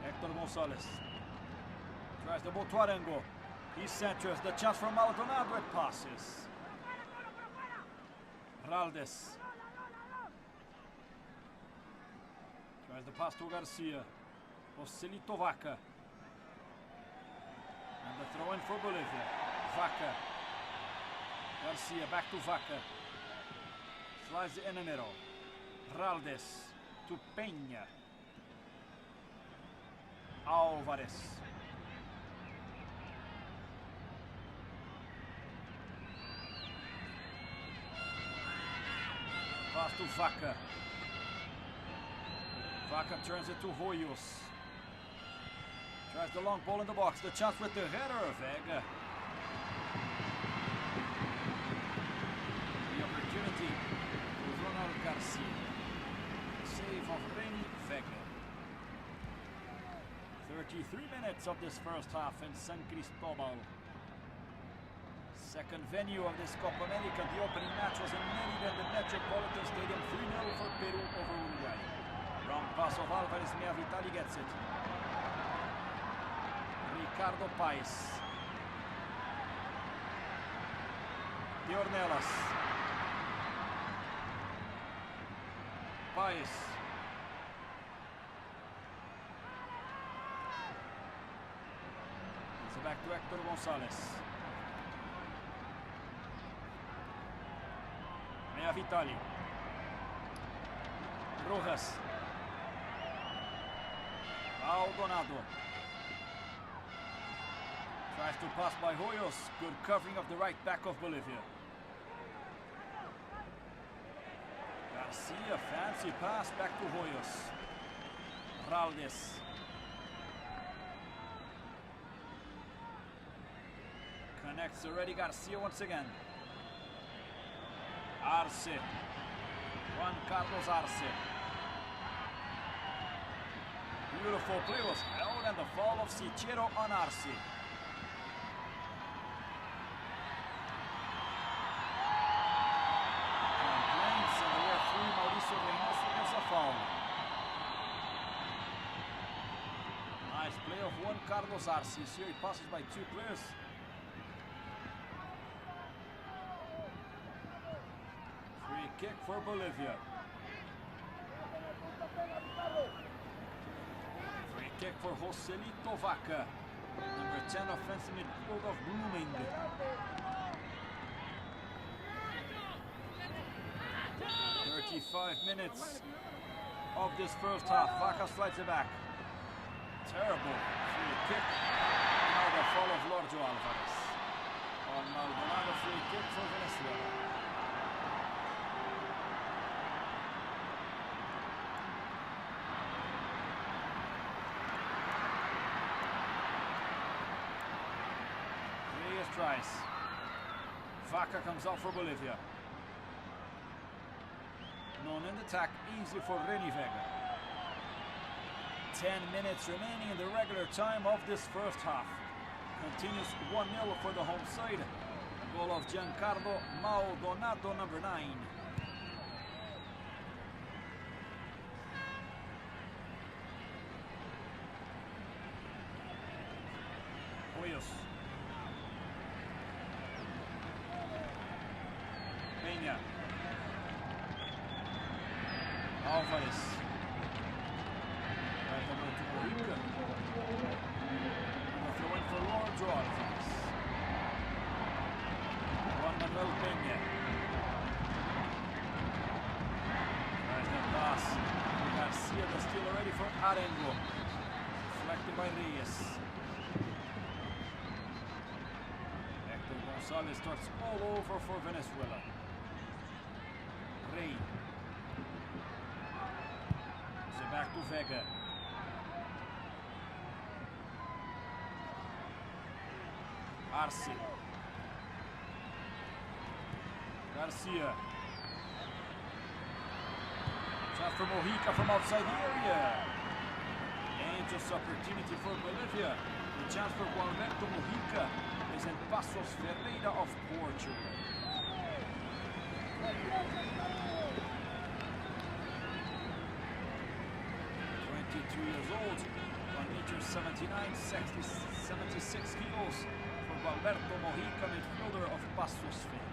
Hector Gonzalez. Tries the ball to Arengo. He centers. The chance for Maldonado. It passes. Raldes. Tries the pass to Garcia. Joselito Vaca. And the throw in for Bolivia. Vaca. Garcia back to Vaca. Slides in the middle. Raldes to Peña. Alvarez. Pass to Vaca. Vaca turns it to Hoyos. Tries the long ball in the box. The chance with the header, Vega. The opportunity to Ronald Garcia. Save of Reni Vega. 33 minutes of this first half in San Cristobal. Second venue of this Copa America. The opening match was in Mérida, the Metropolitan Stadium. 3-0 for Peru over Uruguay. Wrong pass of Alvarez. Mea Vitali gets it. Ricardo Paes. De Ornelas. Paes. It's back to Hector Gonzalez. Mea Vitali. Rojas. Maldonado. Tries to pass by Hoyos. Good covering of the right back of Bolivia. Garcia, fancy pass back to Hoyos. Raldes. Connects already Garcia once again. Arce. Juan Carlos Arce. Beautiful play was held, and the fall of Sichero on Arce. Complaints, and the referee Mauricio Reinoso gives a foul. Nice play of Juan Carlos Arce. Here he passes by two players. Free kick for Bolivia. Free kick for Joselito Vaca, number 10 offensive midfield of Blooming. 35 minutes of this first half. Vaca slides it back. Terrible free kick. Now the fall of Lorjo Alvarez. On Maldonado, free kick for Venezuela. Tries. Vaca comes out for Bolivia. Non-end attack, easy for Reni Vega. 10 minutes remaining in the regular time of this first half. Continues 1-0 for the home side. A goal of Giancarlo Maldonado, number 9. Hoyos. Peña. Alvarez. Right over to Mojica. And a throw in for Lorenzo Alvarez. Juan Manuel Peña. Tries that pass. Garcia, the steal ready for Arengo. Deflected by Reyes. Hector Gonzalez starts all over for Venezuela. Rey. Back to Vega. Arce. Garcia. Shot from Mojica from outside the area. Dangerous opportunity for Bolivia. The chance for Alberto Mojica is in Passos Ferreira of Portugal. 22 years old, 1 meter 79, 76 kilos for Alberto Mojica, midfielder of Passos Ferreira.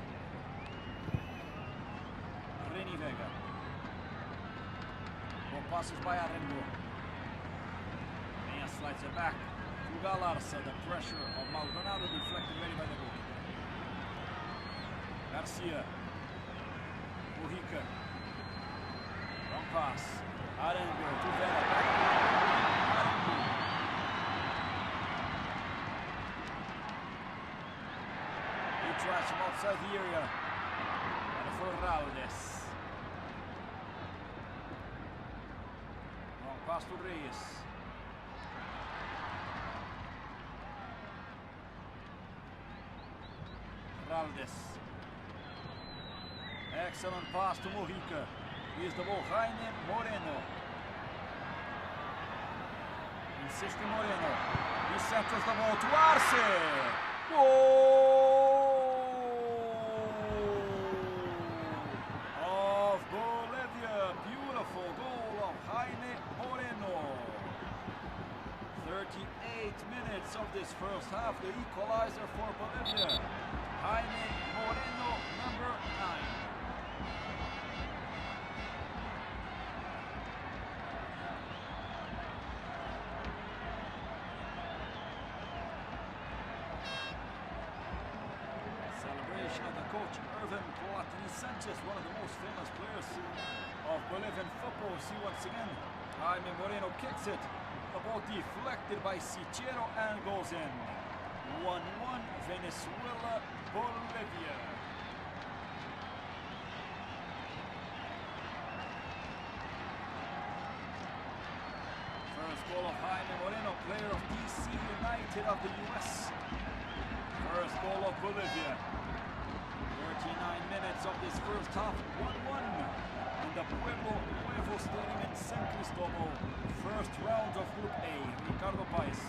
Reni Vega. Ball passes by Arengo. Peña slides it back to Galarza. The pressure of Maldonado deflected ready by the goalkeeper. Garcia. Mojica. Wrong pass. Arengo to Vega. He tries from outside the area. And for Raldes. Long pass to Reyes. Raldes. Excellent pass to Mojica. Here's the ball, Jaime Moreno. Insisting Moreno. He centers the ball to Arce. Goal of Bolivia. Beautiful goal of Jaime Moreno. 38 minutes of this first half. The equalizer for Bolivia. Jaime Moreno, number 9. Coach Irvin Platini Sanchez, one of the most famous players of Bolivian football. See once again, Jaime Moreno kicks it. The ball deflected by Sichero and goes in. 1-1 Venezuela, Bolivia. First goal of Jaime Moreno, player of DC United of the US. First goal of Bolivia. 39 minutes of this first half, 1-1 in the Pueblo Nuevo Stadium in San Cristobal. First round of Group A. Ricardo Paez,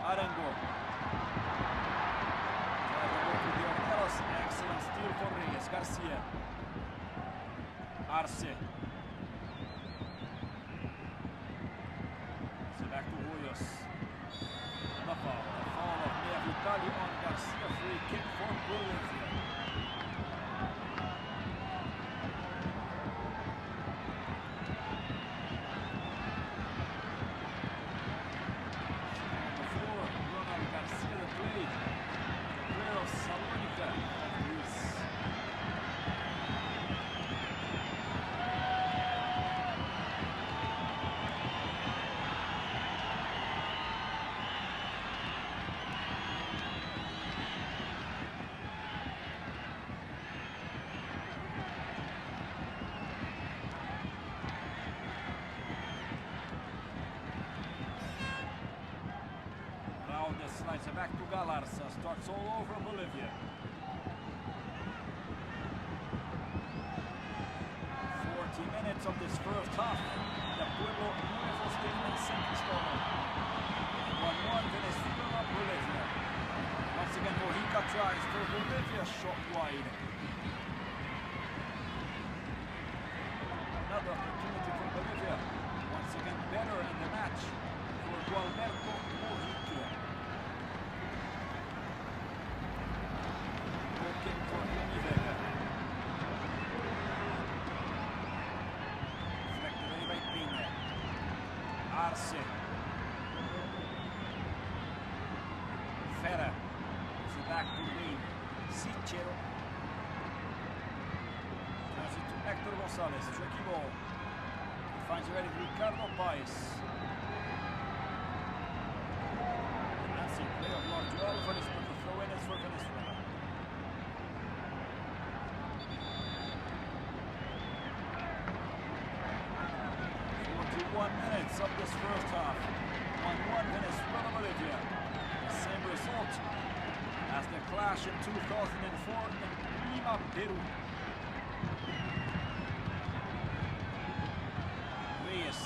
Arengo. Excellent steal for Reyes. Garcia. Arce. So back to Hoyos. And the foul. The foul of Mea Vitali on Garcia. Free kick for Bolivia. Slides it back to Galarza, starts all over Bolivia. 40 minutes of this first half. The Pueblo Nuevo Stadium in San Cristobal. 1-1 Venezuela, Bolivia. Once again, Mojica tries for Bolivia, shot wide. Another opportunity for Bolivia. Once again, better in the match for Alberto Mojica. Arce. Fera. Gives it back to Lee. Sichero. Turns it to Hector Gonzalez. Tricky ball. Finds already Ricardo Paez. That's a play of Lord Alvarez, but the throw in is for Venezuela. 41 minutes of this first half. 1-1 Venezuela, Bolivia. The same result as the clash in 2004 in Lima, Peru. Reyes.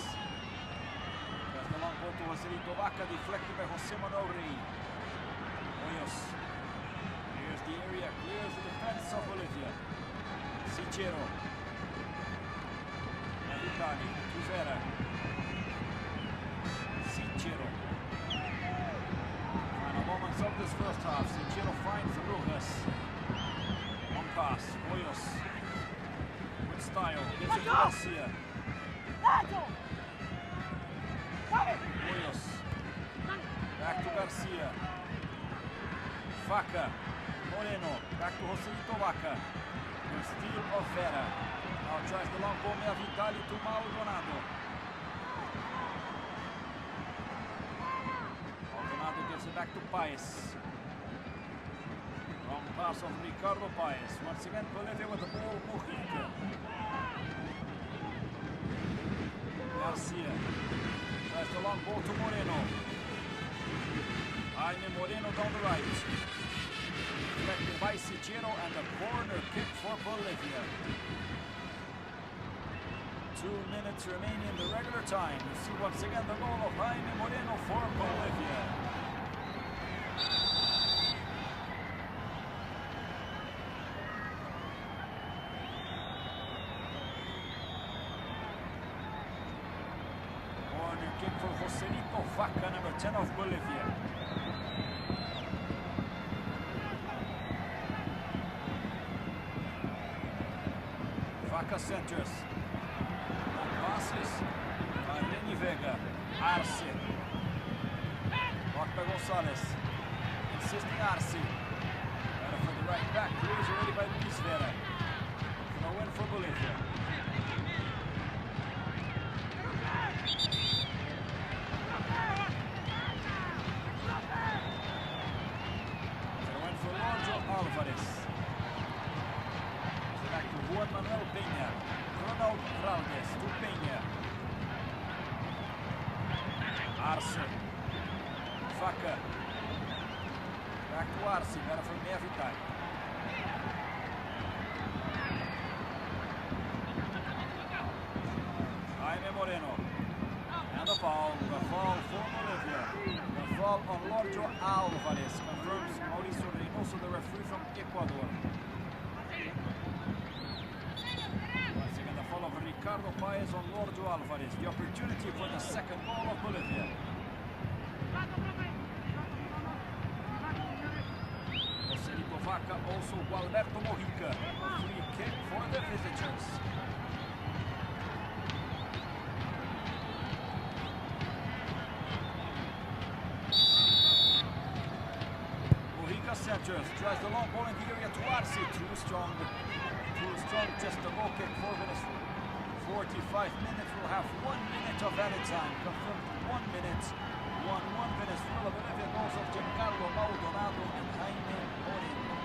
There's the long ball to Joselito Vaca, deflected by Jose Manuel Rey. Hoyos. Clears the area, clears the defense of Bolivia. Sichero. Navitani to Vera. Sichero. Final moments of this first half. Sichero finds Rojas. One pass. Hoyos. With style. Gives it to Garcia. Hoyos. Back to Garcia. Vaca. Moreno. Back to Joselito Vaca. The steal of Vera. Now tries the long ball, Vitali to Maldonado. Maldonado gives it back to Paez. Wrong pass of Ricardo Paez. Once again, Bolivia with the ball, Mojica. Garcia tries the long ball to Moreno. Jaime Moreno down the right. Deflected by Sichero and a corner kick for Bolivia. 2 minutes remaining in the regular time. You see once again the goal of Jaime Moreno for Bolivia. Corner kick for Joselito Vaca, number 10 of Bolivia. Vaca centers. Passes by Reni Vega. Arce. Blocked by Gonzalez. Insisting Arce. Better for the right back. Clears already by Luis Vera. No win for Bolivia. No win for Lorjo Alvarez. Back to Juan Manuel Peña. Ronald Valdez to Peña. Arce. Vaca. Back to Arce. Better for Vitali. Jaime Moreno. And the foul. The foul for Bolivia. The foul on Lorjo Alvarez. Confirms Mauricio Reinoso, the referee from Ecuador. Of Ricardo Paez on Lorjo Alvarez. The opportunity for the second goal of Bolivia. Joselito Vaca, also Gualberto Mojica. A free kick for the visitors. Mojica centers, tries the long ball in the area to Arce. Too strong, just a goal kick for Venezuela. 45 minutes, we'll have 1 minute of added time. Confirmed 1 minute. 1-1 Venezuela. Bolivia goals of Giancarlo Maldonado and Jaime Moreno.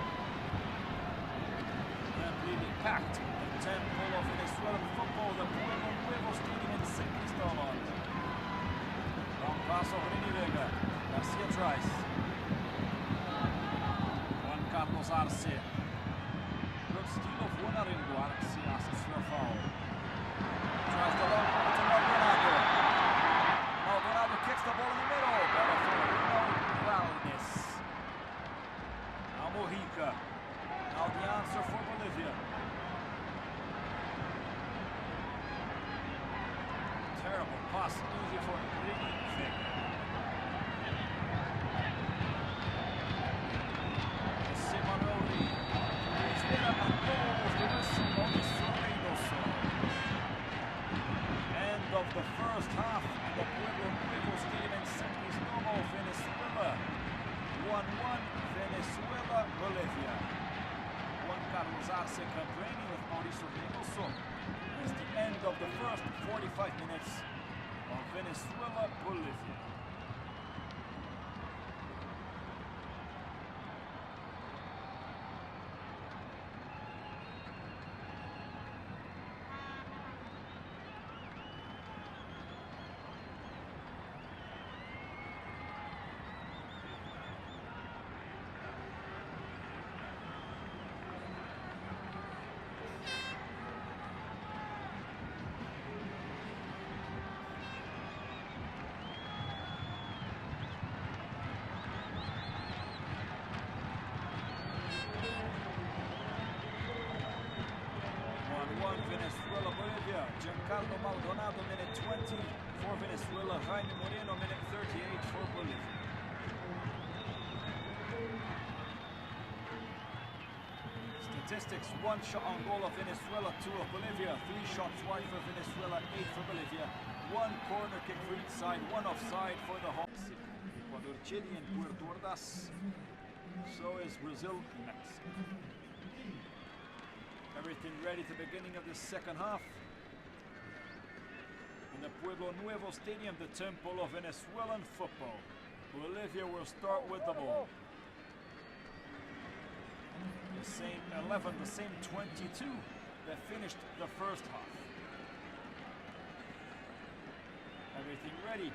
Completely packed the temple of Venezuelan football, the Pueblo Nuevo Stadium in San Cristobal. Long pass of Reni Vega. Garcia tries. Juan Carlos Arce. Good steal of Buenaringo. Arce asks for a foul. Tries the long ball to Maldonado. Maldonado kicks the ball in the middle. Better for Valdez. Now Mojica. Now the answer for Bolivia. Terrible pass. Easy for Reni Vega. Jose Manuel Rey. Luis Vera and goal of the whistle. Mauricio Reinoso. Venezuela, Bolivia. Venezuela, Bolivia. Giancarlo Maldonado, minute 20 for Venezuela. Jaime Moreno, minute 38 for Bolivia. Statistics: 1 shot on goal of Venezuela, 2 of Bolivia. 3 shots wide for Venezuela, 8 for Bolivia. 1 corner kick for each side, 1 offside for the home. Ecuador, Chile, and Puerto Ordaz. So is Brazil next. Everything ready to the beginning of the second half. In the Pueblo Nuevo Stadium, the temple of Venezuelan football. Bolivia will start with the ball. The same 11, the same 22 that finished the first half. Everything ready.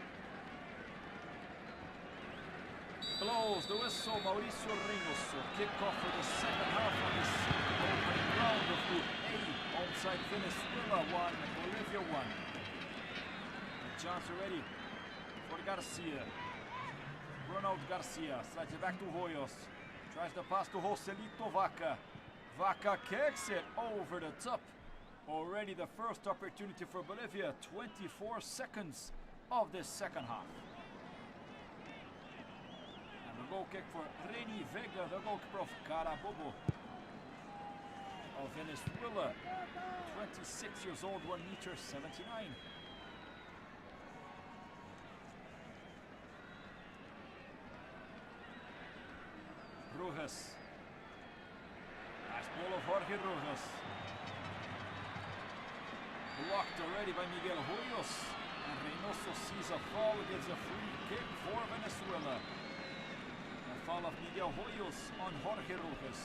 Blows the whistle, Mauricio Reinoso. Kickoff for the second half of this opening round of Group A. Onside Venezuela 1, Bolivia 1. The chance already for Garcia. Ronald Garcia slides it back to Hoyos. Tries the pass to Joselito Vaca. Vaca kicks it over the top. Already the first opportunity for Bolivia. 24 seconds of this second half. The goal kick for Reni Vega, the goalkeeper of Carabobo of Venezuela. 26 years old, 1m79. Rojas. Nice ball of Jorge Rojas. Blocked already by Miguel Hoyos. And Reinoso sees a foul, gives a free kick for Venezuela. Foul of Miguel Hoyos on Jorge Rojas.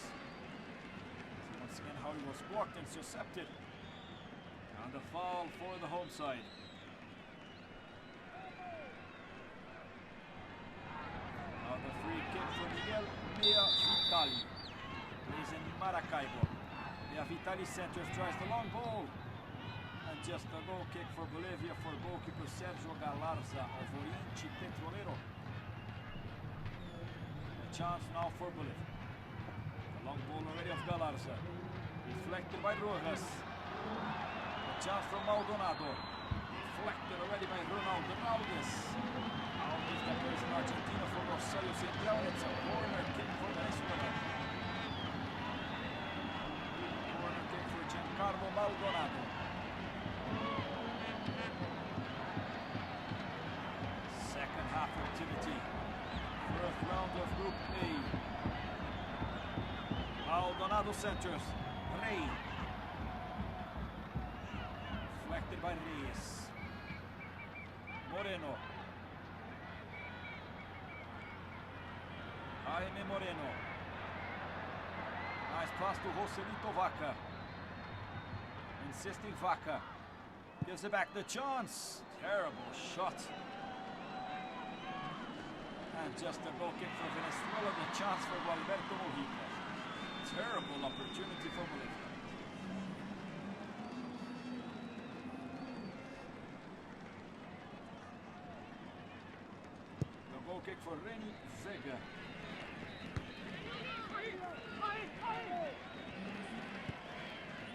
See once again how he was blocked and intercepted. And the foul for the home side. Now the free kick for Miguel Vitali. He's in Maracaibo. Vitali centers, tries the long ball. And just a goal kick for Bolivia for goalkeeper Sergio Galarza of Oriente Petrolero. Chance now for Bolivia. The long ball already of Galarza. Deflected by Rojas. A chance from Maldonado. Deflected already by Ronaldo Alves. Alves that plays in Argentina for Rosario Central. It's a corner kick for Venezuela. Corner kick for Giancarlo Maldonado. Second half activity. First round of Group A. Maldonado centers. Rey. Deflected by Reyes. Moreno. Jaime Moreno. Nice pass to Joselito Vaca. Insisting Vaca. Gives it back, the chance. Terrible shot. And just a goal kick for Venezuela, the chance for Alberto Mojica. Terrible opportunity for Bolivia. The goal kick for Reni Vega.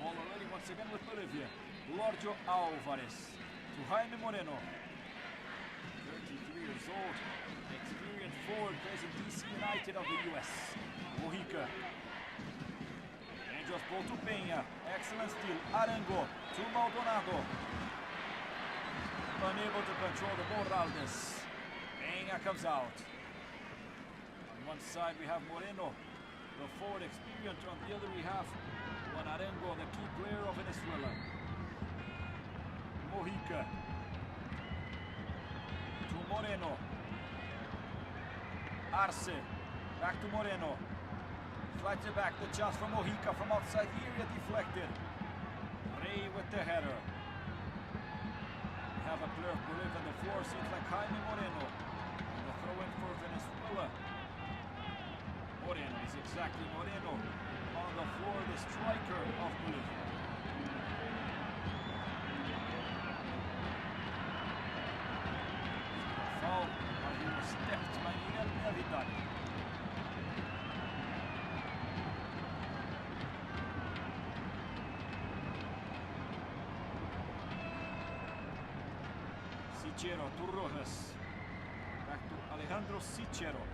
Ball already once again with Bolivia. Lorjo Alvarez to Jaime Moreno. 33 years old. Experienced forward, plays in DC United of the US. Mojica. Dangerous ball to Peña. Excellent steal. Arango to Maldonado. Unable to control the ball, Raldes. Peña comes out. On one side we have Moreno, the forward experience. On the other we have Juan Arango, the key player of Venezuela. Mojica. Moreno. Arce. Back to Moreno. Flights it back. The chance for Mojica from outside the area. Deflected. Rey with the header. We have a player of Bolivia on the floor. Seems like Jaime Moreno. And the throw in for Venezuela. Moreno is exactly Moreno. On the floor, the striker of Bolivia. Foul. He was stepped by Miguel Vidal. Sichero to Rojas. Back to Alejandro Sichero.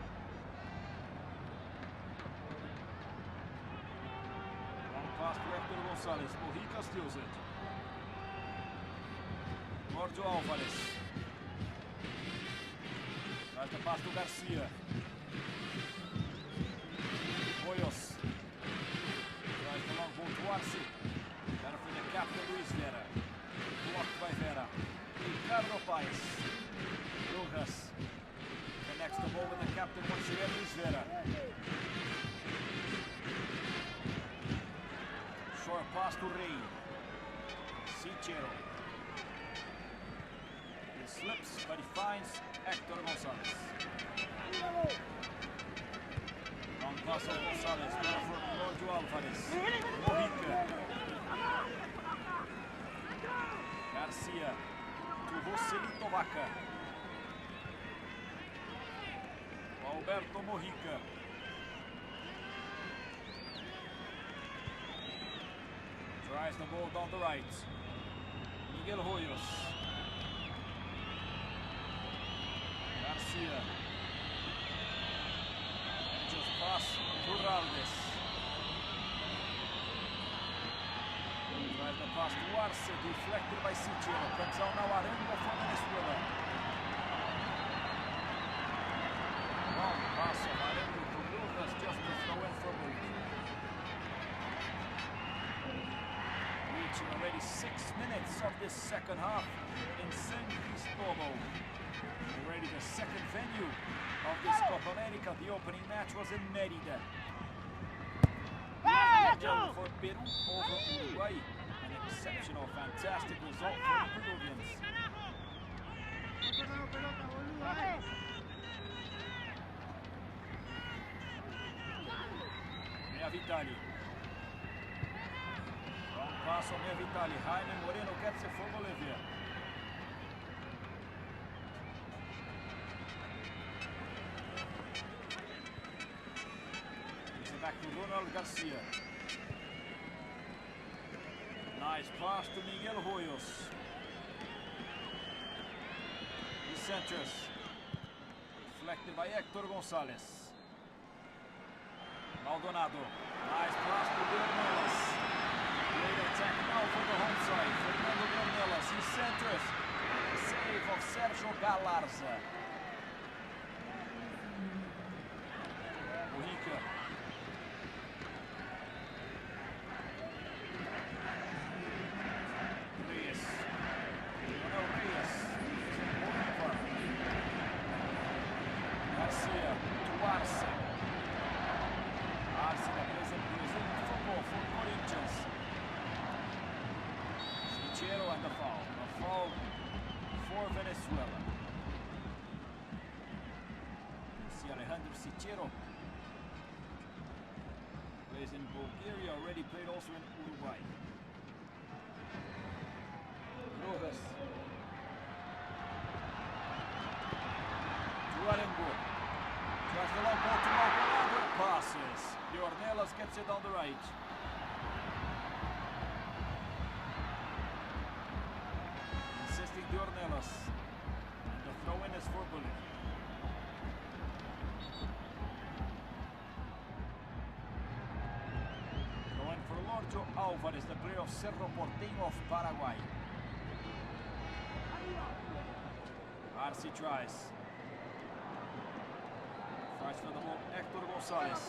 Long pass to Hector Gonzalez. Mojica steals it. Giorgio Alvarez. Tries the pass to Garcia. Hoyos. Tries the long ball to Arce. Better for the captain Luis Vera. Blocked by Vera. Ricardo Paes. Rojas. Connects the ball with the captain once again, Luis Vera. Short pass to Rey. Sichero. He slips, but he finds Hector Gonzalez. Long pass of Gonzalez. Now for Giorgio Alvarez. Mojica. Garcia. To Joselito Vaca. Alberto Mojica. Tries the ball down the right. Miguel Hoyos. Garcia. Just pass to Raldes. Tries the pass to Arce, deflected by Sichero. Comes out now Arango from Venezuela. Long pass of Arango to Rojas just to throw in for Bolivia. Reaching already 6 minutes of this second half in San Cristobal. Already the second venue of this Copa America. The opening match was in Mérida. For Peru over Uruguay. An exceptional, fantastic result for the Peruvians. Mea Vitali. Long pass on Mea Vitali. Jaime Moreno gets it for Bolivia. Back to Ronald Garcia. Nice pass to Miguel Hoyos. He centers. Deflected by Hector Gonzalez. Maldonado. Nice pass to Ornelas. Great attack now for the home side. Fernando Ornelas. He centers. The save of Sergio Galarza. Mojica. And the foul. A foul for Venezuela. See Alejandro Sichero. Plays in Bulgaria, already played also in Uruguay. Rojas. To Arengo. Tries the long ball to Maldonado. Passes. The Ornelas gets it on the right. The Ornelas. And the throw-in is for Bolivia. Throw-in for Giorgio Alvarez, the player of Cerro Porteño of Paraguay. Arce tries. Tries for the ball, Hector Gonzalez.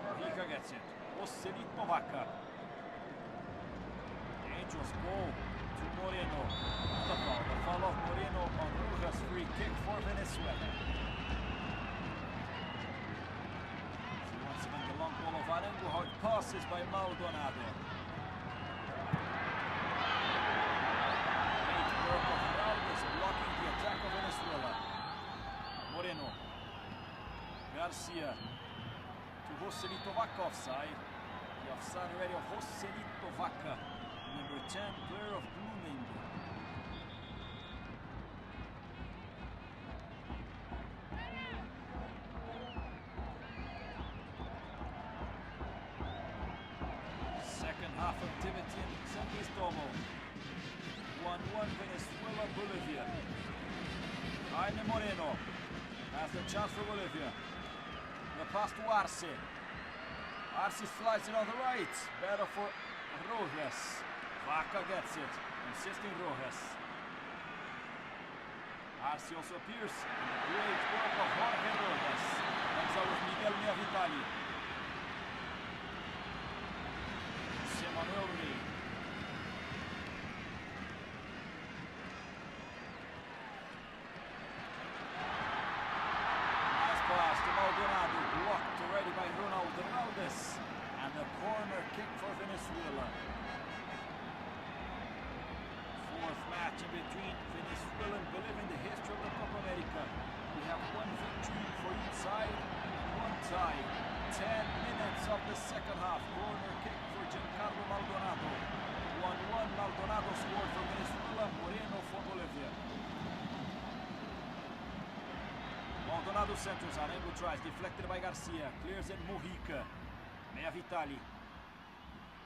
Mojica gets it. Joselito Vaca. Dangerous ball to Moreno. The passes by Maldonado. Great work of Raldes blocking the attack of Venezuela. Moreno. Garcia to Joselito Vaca offside. The offside already of Joselito Vaca, number 10, player of Blooming. Second half activity in San Cristobal. 1-1 Venezuela, Bolivia. Jaime Moreno has the chance for Bolivia. The pass to Arce. Arce slides it on the right. Better for Rojas. Vaca gets it. Insisting Rojas. Arce also appears. Great work of Jorge Rojas. Comes out with Miguel Vitali. Manuel Rey. Nice pass to Maldonado, blocked already by Ronaldo Raldes, and a corner kick for Venezuela. Fourth match in between Venezuela and Bolivia in the history of the Copa America. We have one victory for each side and one tie. 10 minutes of the second half. Corner kick for Giancarlo Maldonado. 1-1. Maldonado scored for Venezuela. Moreno for Bolivia. Maldonado centers on angle tries. Deflected by Garcia. Clears it Mojica. Mea Vitali.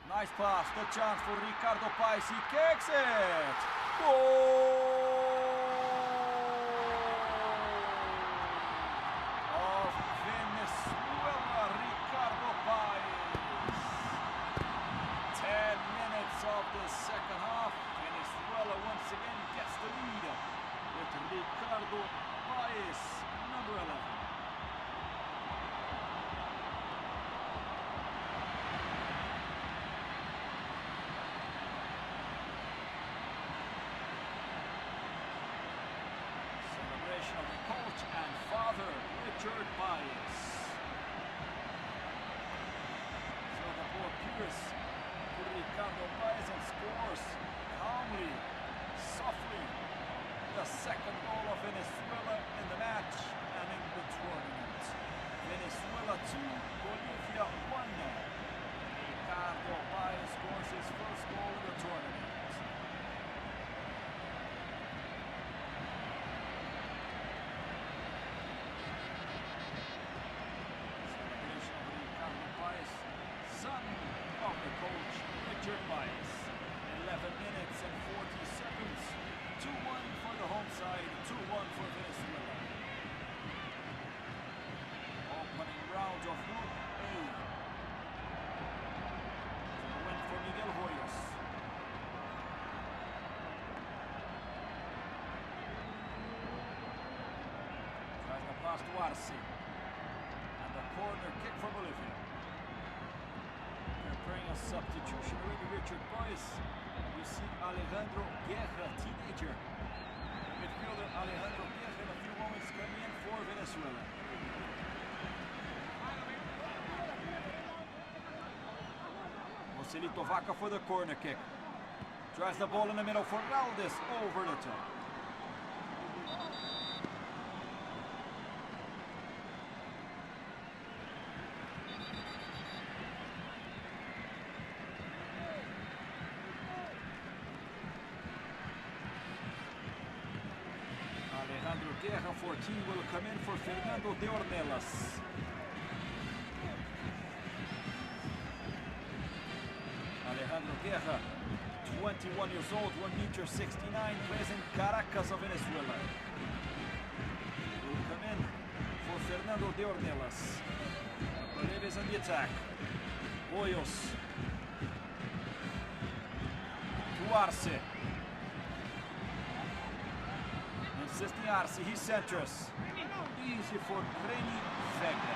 Nice pass. The chance for Ricardo Paes. He kicks it. Goal! Of the second half, Venezuela once again gets the lead with Ricardo Paes, number 11. Celebration of the coach and father, Richard Paes. So the ball appears Ricardo Paes and scores calmly, softly, the second goal of Venezuela in the match and in the tournament. Venezuela 2, Bolivia 1. Ricardo Paes scores his first goal in the tournament. Celebration of Ricardo Paes, son of the coach Richard Paes. 11 minutes and 40 seconds. 2-1 for the home side, 2-1 for Venezuela. Opening round of Group A. A win for Miguel Hoyos. Tries the pass to Arce. And the corner kick for Bolivia. Preparing a substitution already, Richard Paes. We see Alejandro Guerra, teenager. Midfielder Alejandro Guerra in a few moments coming in for Venezuela. Joselito Vaca for the corner kick. Tries the ball in the middle for Raldes over the top. Alejandro Guerra, 14, will come in for Fernando de Ornelas. Alejandro Guerra, 21 years old, 1m69, plays in Caracas of Venezuela. Will come in for Fernando de Ornelas. Bolivia is on the attack. Hoyos. To Arce. Insisting Arce, he centers. Easy for Reni Vega.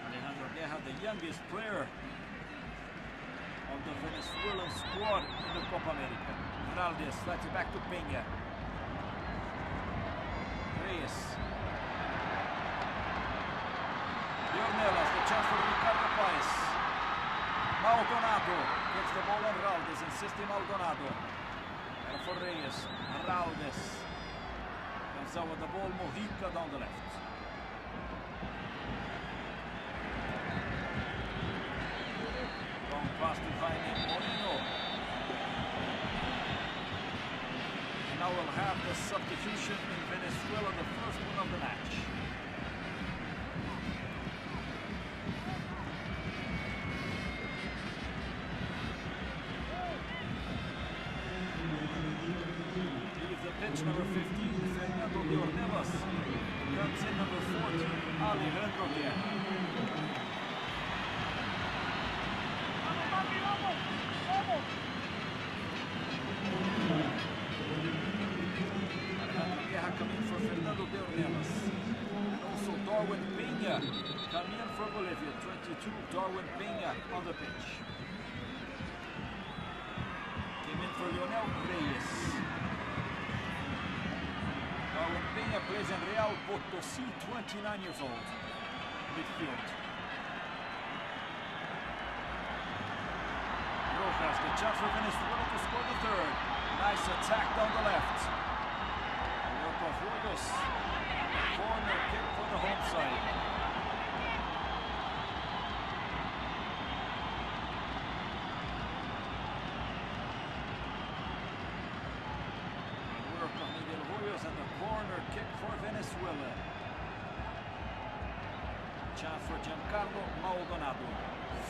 Alejandro Guerra, the youngest player on the Venezuelan squad in the Copa America. Raldes slides it back to Peña. Reyes. Ornelas, the chance for Ricardo Paez. Maldonado gets the ball on Raldes, insisting Maldonado. And for Reyes, Raldes. Comes out with the ball, Mojica down the left. Long pass to Jaime Moreno. And now we'll have the substitution in Venezuela, the first one of the match. Number 15, Fernando de Ornelas. Comes in number 14, Alejandro Guerra. Alejandro Guerra coming for Fernando de Ornelas. And also Darwin Peña coming in for Bolivia. 22, Darwin Peña on the pitch. Came in for Lionel Reyes. Darwin Peña plays in Real Potosí, 29 years old. Midfield. Rojas, the chance for Venezuela to score the third. Nice attack down the left. Work of Reinoso. Corner kick for the home side. And the corner kick for Venezuela. Chance for Giancarlo Maldonado.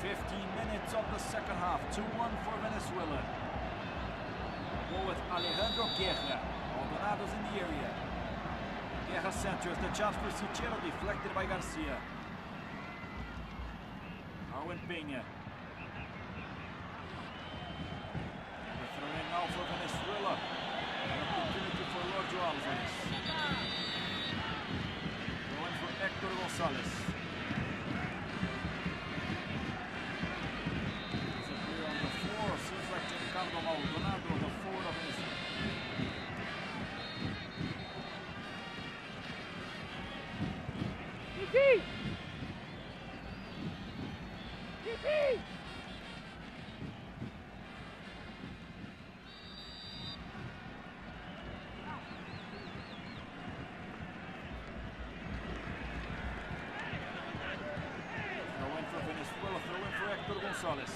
15 minutes of the second half. 2-1 for Venezuela. Ball with Alejandro Guerra. Maldonado's in the area. Guerra centers. The chance for Sichero deflected by Garcia. Darwin Peña. The throw in now for Venezuela. Opportunity for Lorjo Alvarez. Going for Hector Gonzalez. It's a player on the floor. Seems like Giancarlo Maldonado, the forward of Venezuela. Gonzalez.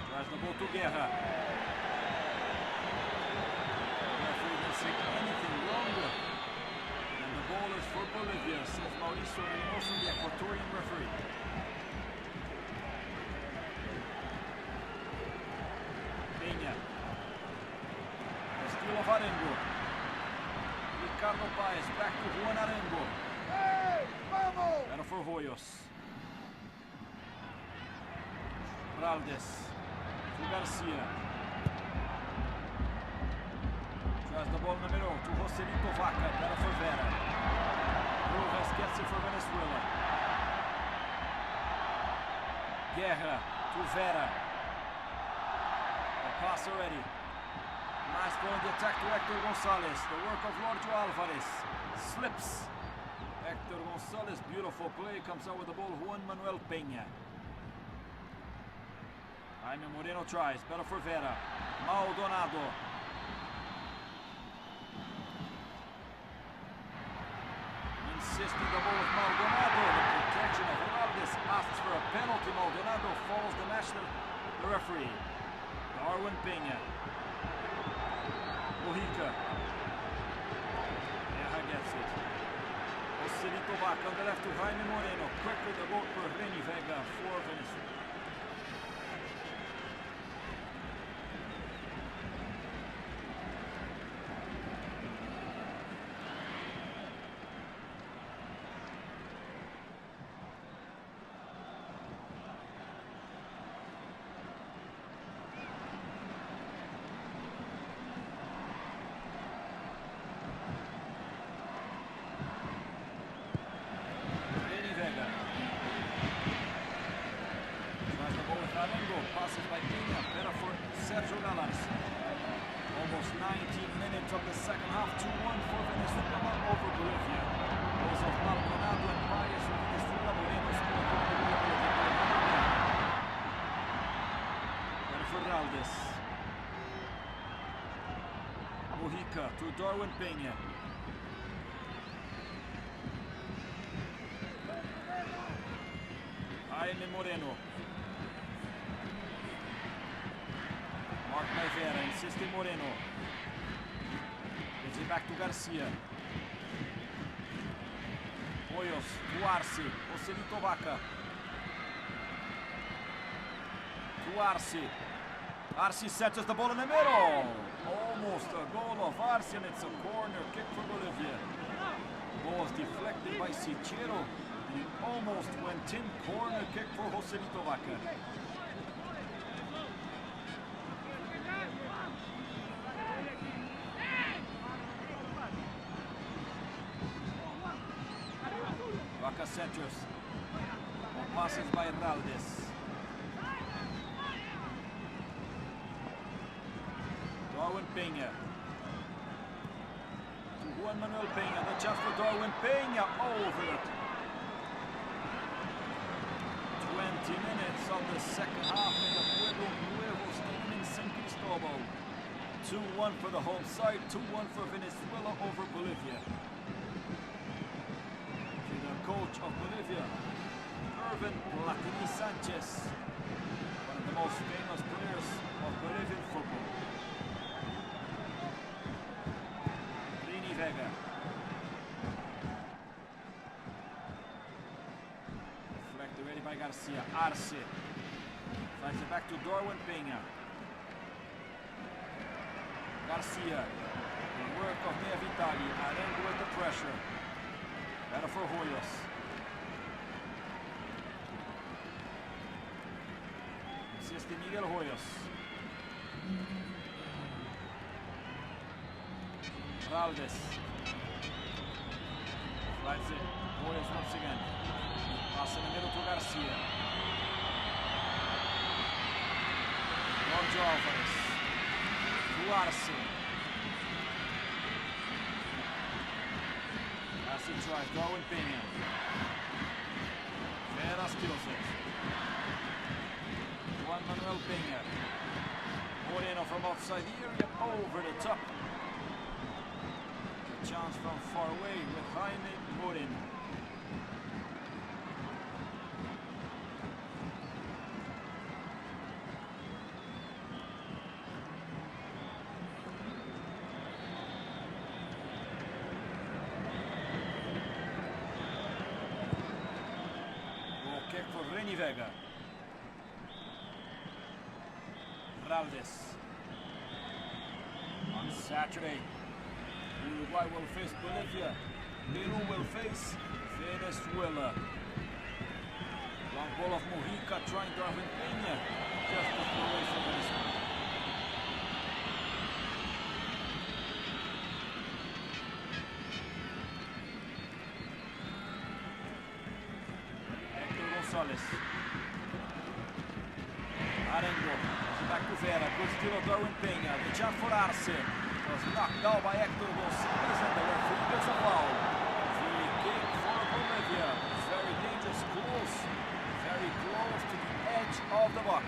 Tries the ball to Guerra. The referee didn't see anything wrong. And the ball is for Bolivia, says Mauricio Reinoso, the Ecuadorian referee. Peña. The steal of Arengo. Ricardo Paez back to Juan Arengo. Hey, vamos! Better for Hoyos. Raldes to Garcia. Tries the ball in the middle to Joselito Vaca. Better for Vera. Rojas gets it for Venezuela. Guerra to Vera. The pass already. Nice ball in the attack to Hector Gonzalez. The work of Lorjo Alvarez. Slips. Hector Gonzalez, beautiful play. Comes out with the ball, Juan Manuel Peña. Jaime Moreno tries, better for Vera. Maldonado. Insisting the ball with Maldonado. The protection of Raldes asks for a penalty. Maldonado follows the referee. Darwin Peña. Mojica. Guerra gets it. Joselito Vaca on the left to Jaime Moreno. Quickly the ball for Reni Vega for Venezuela. to Darwin Peña. Jaime Moreno. Mark Naivera, insisting Moreno. Gives it back to Garcia. Hoyos to Arce. Joselito Vaca. To Arce. Arce centers the ball in the middle. Almost a goal of Arce, and it's a corner kick for Bolivia. The ball was deflected by Sichero, and it almost went in. Corner kick for Joselito Vaca. Vaca centers. Ball passes by Raldes. Darwin Peña. To Juan Manuel Peña. The chance for Darwin Peña. Over it. 20 minutes of the second half in the Pueblo Nuevo Stadium in San Cristobal. 2-1 for the home side. 2-1 for Venezuela over Bolivia. The coach of Bolivia, Irvin Platini Sanchez. One of the most famous players of Bolivian football. Vega. Deflected ready by Garcia. Arce. Flies it back to Darwin Peña. Garcia. The work of Nea Vitali. Arengo with the pressure. Better for Hoyos. Insisting Miguel Hoyos. Raldes. Slides it. Hoyos once again. Pass in the middle to Garcia. Jorge Alvarez. To Arce. Arce tries. Darwin Peña. Vera steals it. Juan Manuel Peña. Moreno from outside the area. Over the top. Chance from far away with Jaime Moreno. Goal kick for Reni Vega. Raldes. On Saturday, Uruguay will face Bolivia. Peru will face Venezuela. Long ball of Mojica trying Darwin Peña. Just a throw away from Venezuela. Hector Gonzalez. Arengo. Back to Vera. Good steal of Darwin Peña. The chance for Arce. Was knocked out by Hector Gonzalez, and the referee gets a foul. Free kick for Bolivia. Very dangerous, close. Very close to the edge of the box.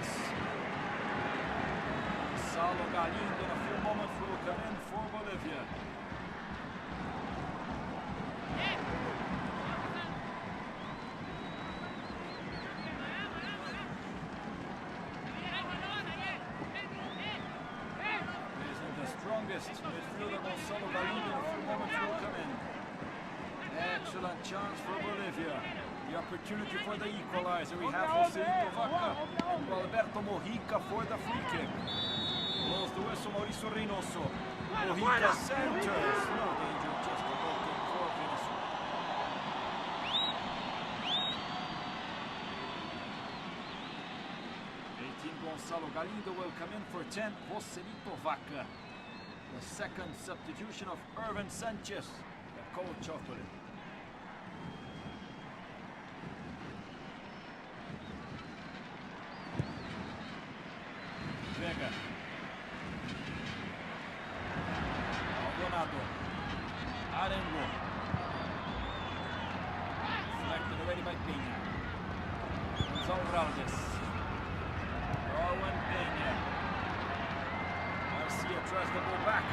Salo Galindo in a few moments will come in for Bolivia. Midfielder Gonzalo Galindo in a few moments will come in. Excellent chance for Bolivia. The opportunity for the equalizer. We have Joselito Vaca and Alberto Mojica for the free kick. Blows the whistle, Mauricio Reinoso. Mojica centers. No danger, just a goal kick for Venezuela. Gonzalo Galindo will come in for 10. Joselito Vaca. The second substitution of Irvin Sanchez, the coach of Bolivia. Vega. Maldonado. Arengo. Deflected already by Peña. Gonzalo Raldes. Darwin Peña. Garcia tries to go back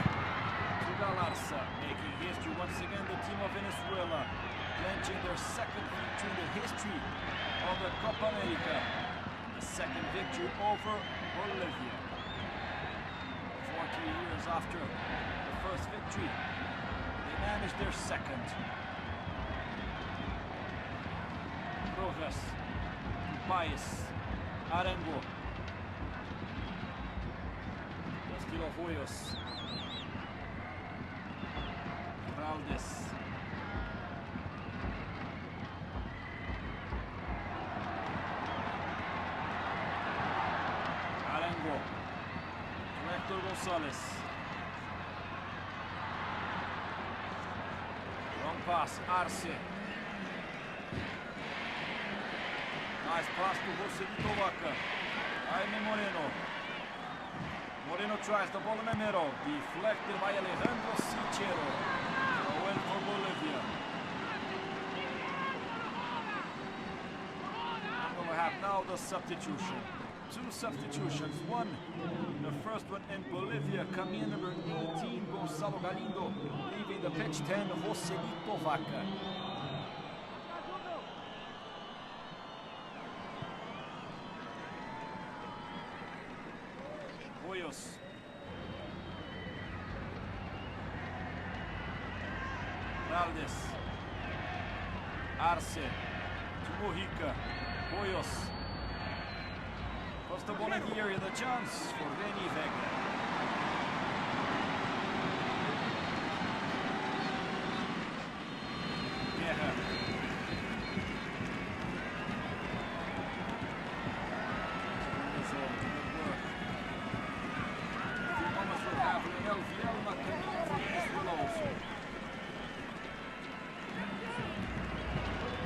to Galarza making history once again. The team of Venezuela clinching their second victory in the history of the Copa America. The second victory over Bolivia. 40 years after the first victory, they managed their second. Rojas, Baez, Arango, Castillo Hoyos, Raldes, Arango, Rector Gonzalez, long pass, Arce. Nice pass to Joselito Vaca. Jaime Moreno. Moreno tries the ball in the middle. Deflected by Alejandro Sichero. Throw in for Bolivia. And we have now the substitution. Two substitutions. One, the first one in Bolivia, coming in number 18, Gonzalo Galindo. Leaving the pitch, 10, Joselito Vaca. Hoyos. Raldes. Arce. To Mojica. Hoyos. Cross the ball in the area. The chance for Reni Vega. Guerra.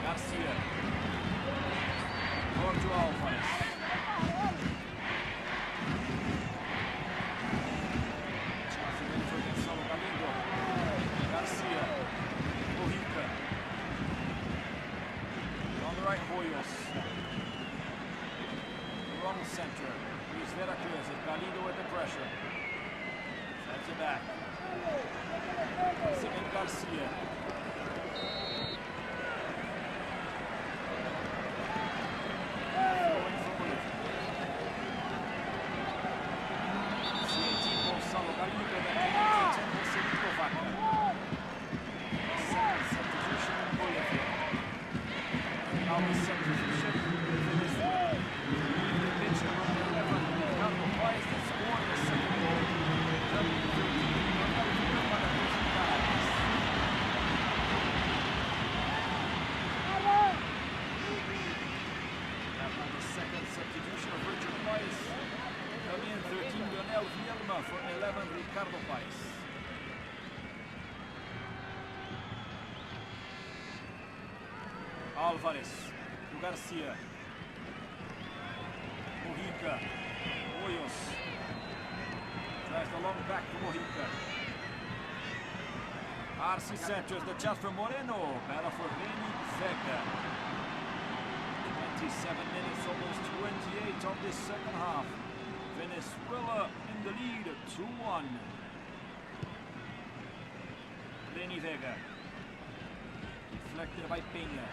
Garcia. Jorge Alvarez. Gonzalo Galindo. Garcia. Mojica. On the right, Hoyos. Wrong center. Luis Veracruz. Galindo with the pressure. Sends it back. Once again, Garcia. For 11, Ricardo Paez. Alvarez to Garcia. Mojica. Hoyos. Tries the long back to Mojica. Arce centers the chance for Moreno. Battle for Reni Vega. 27 minutes, almost 28 of this second half. Venezuela in the lead, 2-1. Reni Vega. Deflected by Peña.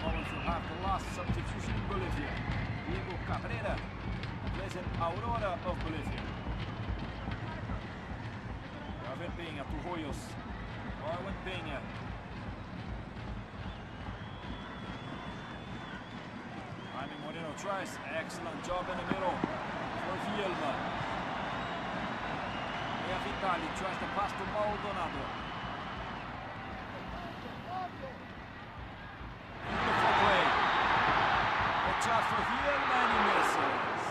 Moments will have the last substitution in Bolivia. Diego Cabrera plays in Aurora of Bolivia. Peña to Hoyos. Darwin Peña. Jaime Moreno tries. Excellent job in the middle for Vielma. Lea Vitali tries to pass to Maldonado. Beautiful play. A shot for Vielma and he misses.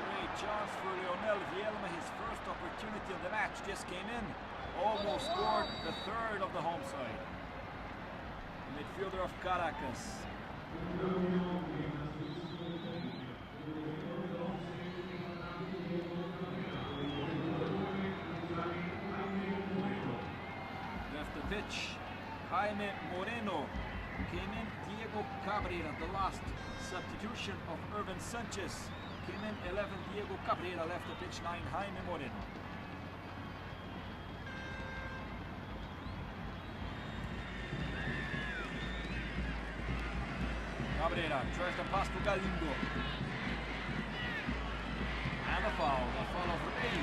Great chance for Leonel Vielma. His first opportunity of the match just came in. Almost scored the third of the home side. Midfielder of Caracas. Left the pitch. Jaime Moreno. Came in Diego Cabrera, the last substitution of Irvin Sanchez. Came in 11, Diego Cabrera left the pitch, 9, Jaime Moreno. Cabrera tries to pass to Galindo. And a foul of Rey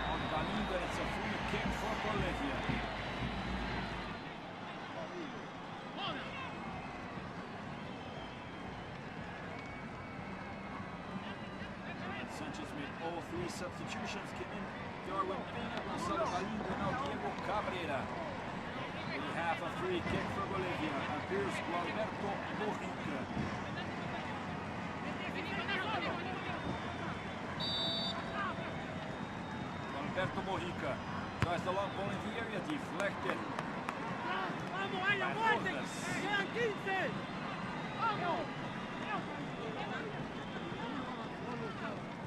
on Galindo, and it's a free kick for Bolivia. Sanchez made all 3 substitutions, came in Darwin Peña, Gonzalo Galindo, now Diego Cabrera. We have a free kick for Bolivia. Appears Alberto Mojica. Alberto Mojica tries the long ball in the area, deflected.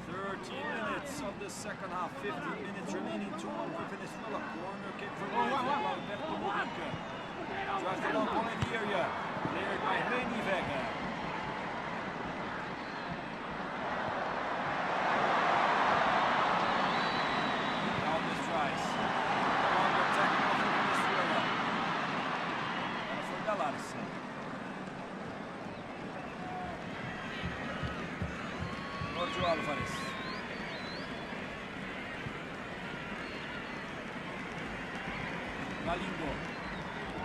13 minutes of the second half, 15 minutes remaining, 2-1 for Venezuela. Corner kick for Bolivia, Alberto Mojica. Tries the long ball in the area, cleared by Reni Vega. Now this tries. On the tackle for Venezuela. And for Galarza. Jorge Alvarez. Galindo.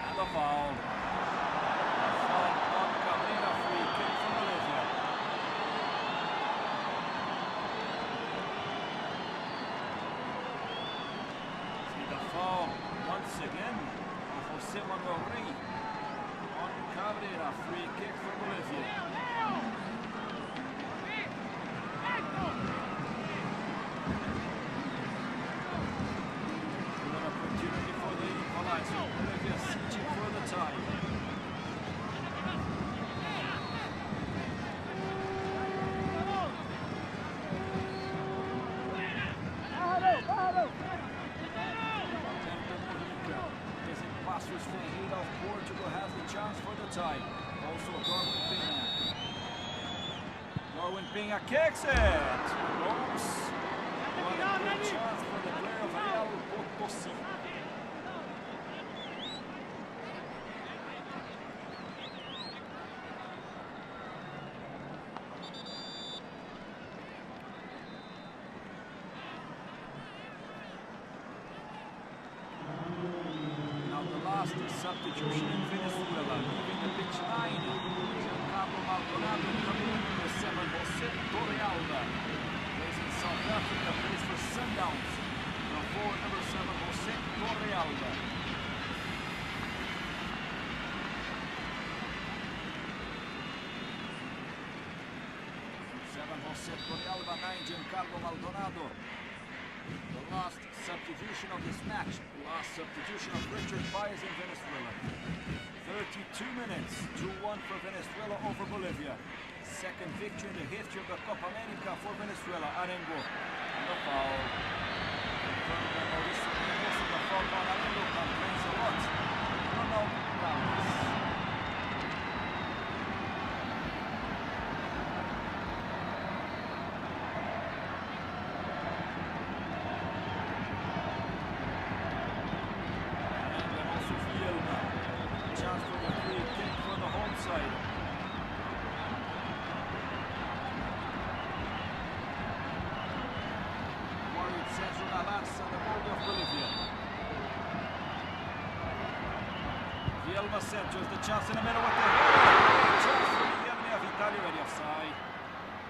And a foul. A foul on Cabrera, free kick for Bolivia. See the foul once again of Jose Manuel Rey on Cabrera, free kick for Bolivia. Bolivia searching for the tie. Missing passes from Hida of Portugal has the chance for the tie. Also Darwin Peña. Darwin Peña kicks it. Close. What a good chance for the player of Real Potosí. Substitution in Venezuela, leaving the pitch 9. Giancarlo Maldonado coming in for 7, Jose Torrealba. Plays in South Africa, plays for Sundowns. The 4, number 7, Jose Torrealba. Jose Torrealba, 9, Giancarlo Maldonado. The last substitution of this match, last substitution of Richard Baez in Venezuela. 32 minutes, 2-1 for Venezuela over Bolivia. Second victory in the history of the Copa America for Venezuela. Arengo, and the foul. Confirmed by Mauricio, the foul on Arengo complains a lot. Ronald Ramos. Centers the chance in the middle with the chance for Miguel Mea Vitali, already offside.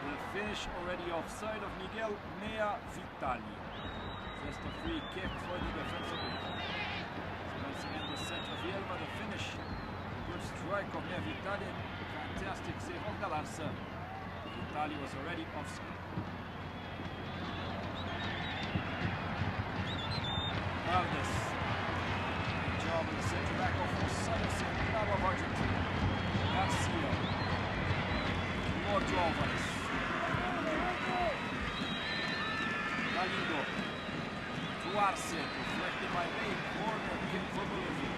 The finish already offside of Miguel Mea Vitali. Just a free kick for the defensive league. Once again the center of Vielma, the finish. Good strike of Mea Vitali. Fantastic save of Galarza. Vitali was already offside. Valdez. Job in the center back of Rosario Central of Argentina. Garcia. Jorge Alvarez. Galindo. To Arce. Deflected by Rey. Corner kick for Bolivia.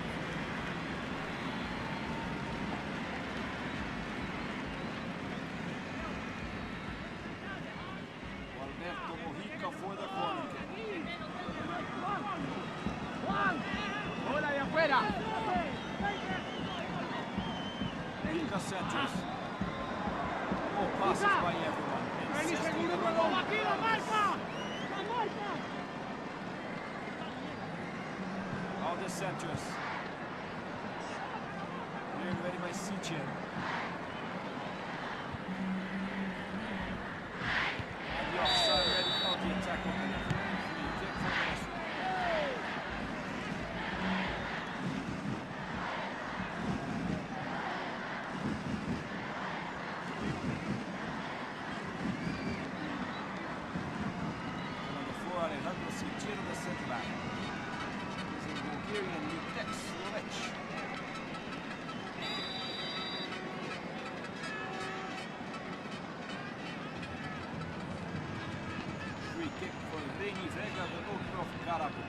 Lucas Sanchez. Oh, passes by everyone. Insisting on the long pass. Aldes Sanchez. Cleared ready by Siche. And the offside ready out the attack on the left. Free kick for Venezuela. Number 4, Alejandro Sichero, the centre back. He's in Bulgarian Litex Lech. Free kick for Reini Vega, the owner of Karabu.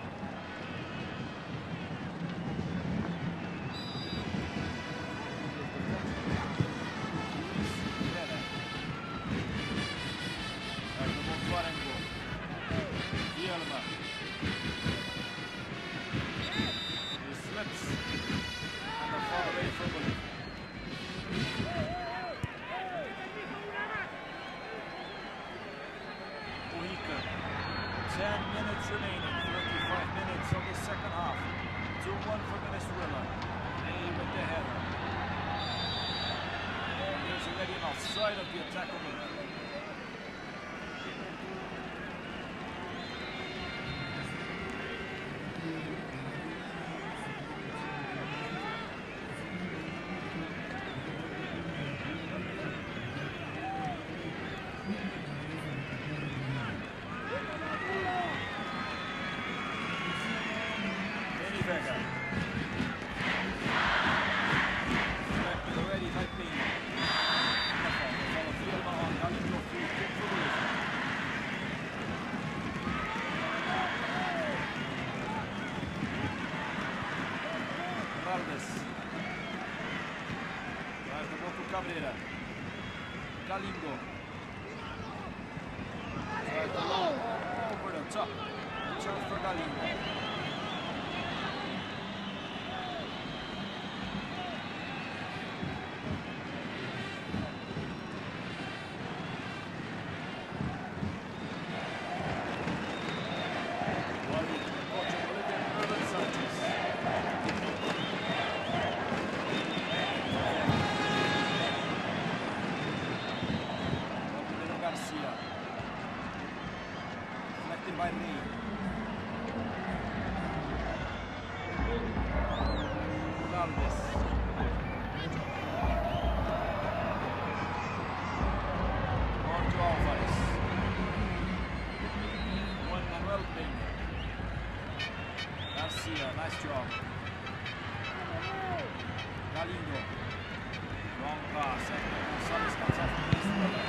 He slips and the far away from Bolivia. Mojica. 10 minutes remaining, 35 minutes of the second half. 2-1 for Venezuela. They with the header. There's already an offside of the attack of Bolivia. Vega. Already by Pena. Raldes. Tries the ball to Cabrera. Galindo. Tries the ball over the top. Chance for Galindo. By me. Raldes. On to Alvarez. Juan Manuel Peña. Garcia, nice job. Galindo. Long pass. Gonzalez comes off the Venezuela.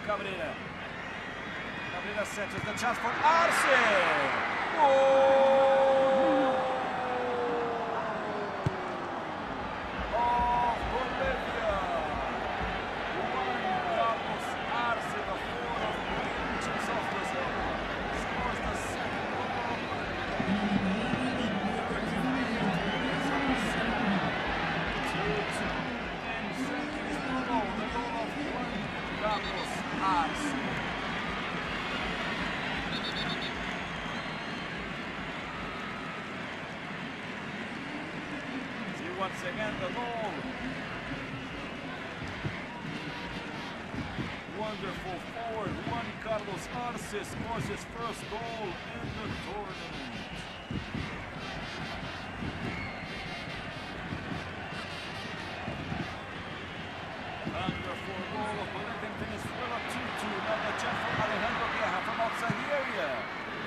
Cabrera. Cabrera centers the chance for Arce. Oh! Of Bolivia. Juan Carlos Arce, the fourth of Chiefs of Brazil, scores the second goal of Bolivia. 2-2. And second is the goal of Juan Carlos Arce. See once again the goal. Wonderful forward, Juan Carlos. Carlos Arce scores his first goal in the tournament. Under for a goal of Bolivian Venezuela 2-2. Another chance for Alejandro Guerra from outside the area.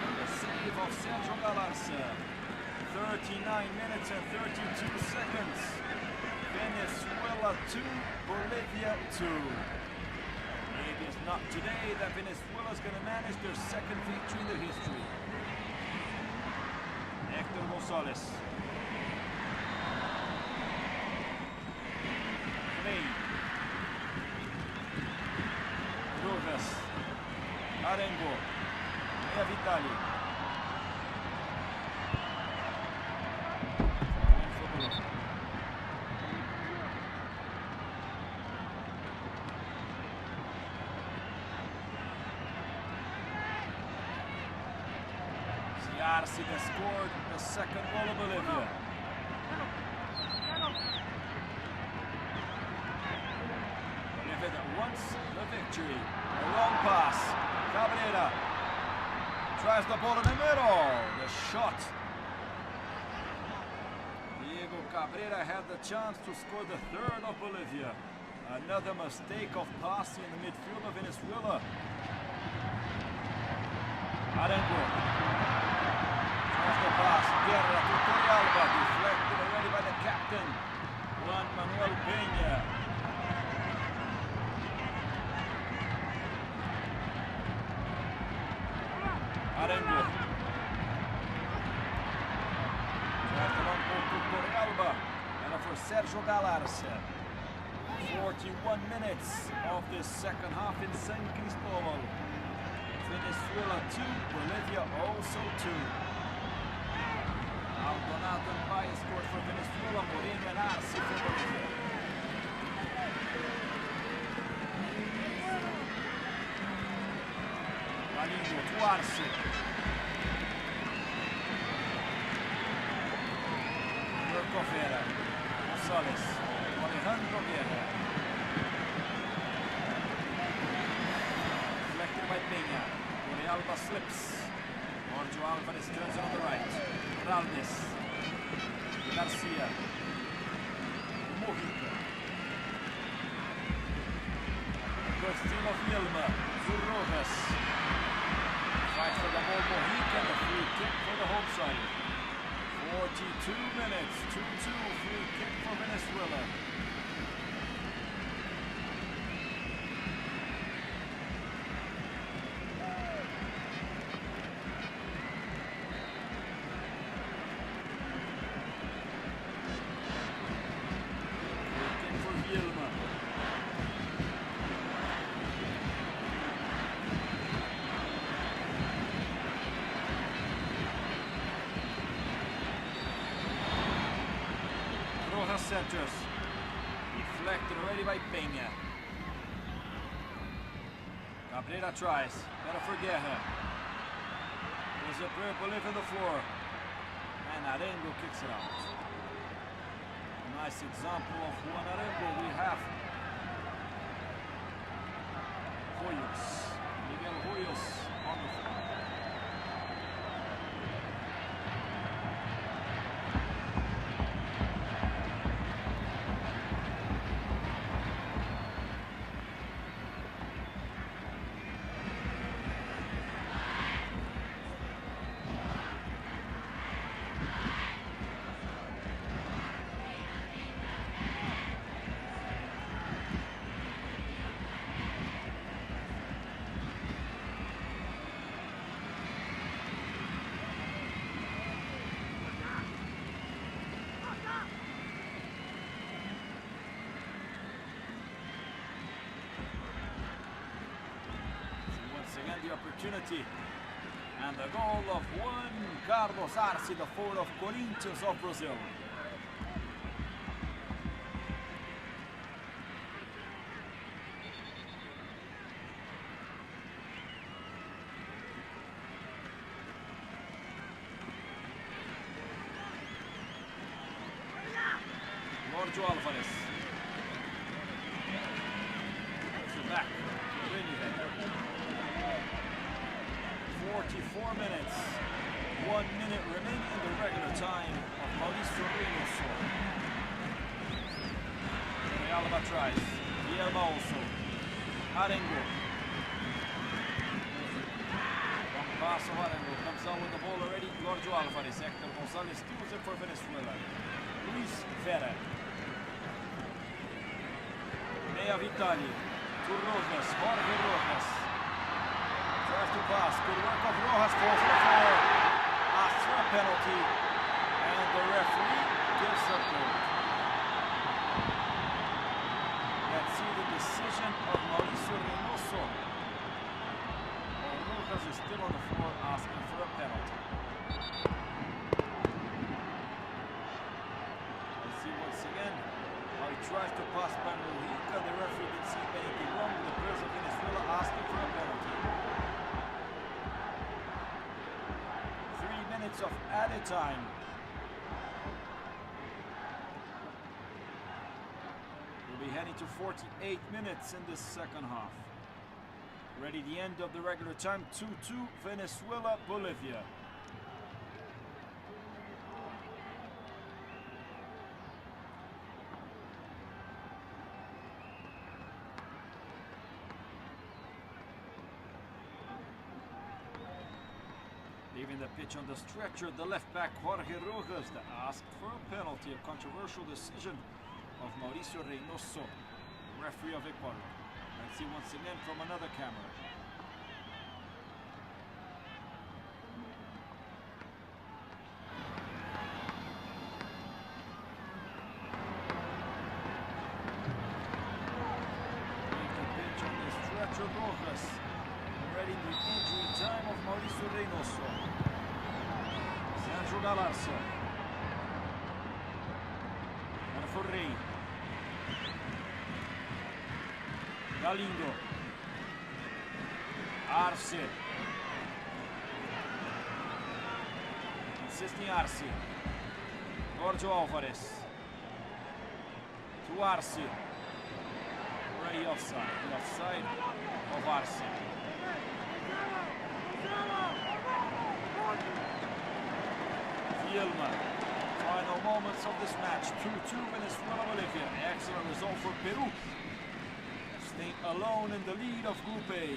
And the save of Sergio Galarza. 39 minutes and 32 seconds. Venezuela 2, Bolivia 2. Maybe it's not today that Venezuela is going to manage their second victory in their history. Hector Gonzalez. Clay. Rojas. Arengo. Mea Vitali. Arce that scored the second goal of Bolivia. Bolivia that wants the victory. A long pass. Cabrera tries the ball in the middle. The shot. Diego Cabrera had the chance to score the third of Bolivia. Another mistake of passing in the midfield of Venezuela. Arango. The pass, Guerra to Torrealba, deflected already by the captain, Juan Manuel Peña. Arengo. Tries the long ball to Torrealba, and for Sergio Galarza. 41 minutes of this second half in San Cristobal. Venezuela 2, Bolivia also 2. Aldonato and Baez scored for Venezuela, Moreno and Arce for Bolivia. Galindo to Arce. Vera, Gonzalez, Alejandro Guerra. Deflected by Peña. Torrealba slips. Jorge Alvarez turns on the right. Raldes, Garcia, Mojica, good steal of Yilma, Rojas, fights for the ball, Mojica, and the free kick for the home side. 42 minutes, 2-2, free kick for Venezuela. Centers. Deflected already by Peña. Cabrera tries. Better for Guerra. There's a bird Bolivia on the floor. And Arengo kicks it out. Nice example of Juan Arengo. We have Hoyos. Miguel Hoyos on the floor. The opportunity and the goal of Juan Carlos Arce, the forward of Corinthians of Brazil. Jorge Alvarez. Back. 44 minutes. 1 minute remaining in the regular time of Mauricio Reinoso. Alba tries. Bielma also. Arengo. One pass of Arengo. Comes out with the ball already. Giorgio Alvarez. Hector Gonzalez steals it for Venezuela. Luis Vera. Nea Vitali. To Rojas. Jorge Rojas. Tries to pass. Good work of Rojas. Falls to the floor. Asks for a penalty. And the referee gives a goal. Let's see the decision of Mauricio Reinoso. Rojas is still on the floor asking for a penalty. Let's see once again how he tries to pass by Mujica. The referee didn't see anything wrong with the players of Venezuela asking for a penalty. 3 minutes of added time. We'll be heading to 48 minutes in this second half. Ready the end of the regular time, 2-2, Venezuela, Bolivia. Leaving the pitch on the stretcher, the left back Jorge Rojas that asked for a penalty, a controversial decision of Mauricio Reinoso, referee of Ecuador. Let's see once again from another camera. Leave the pitch on the stretcher, Rojas. Already in the injury time of Mauricio Reinoso. Sandro Galarza. And for Rey. Galindo. Arce. Insisting Arce. Giorgio Alvarez. To Arce. Already offside. The offside of Arce. Bielma. Final moments of this match. 2-2 Venezuela, Bolivia. Excellent result for Peru. Staying alone in the lead of Group A.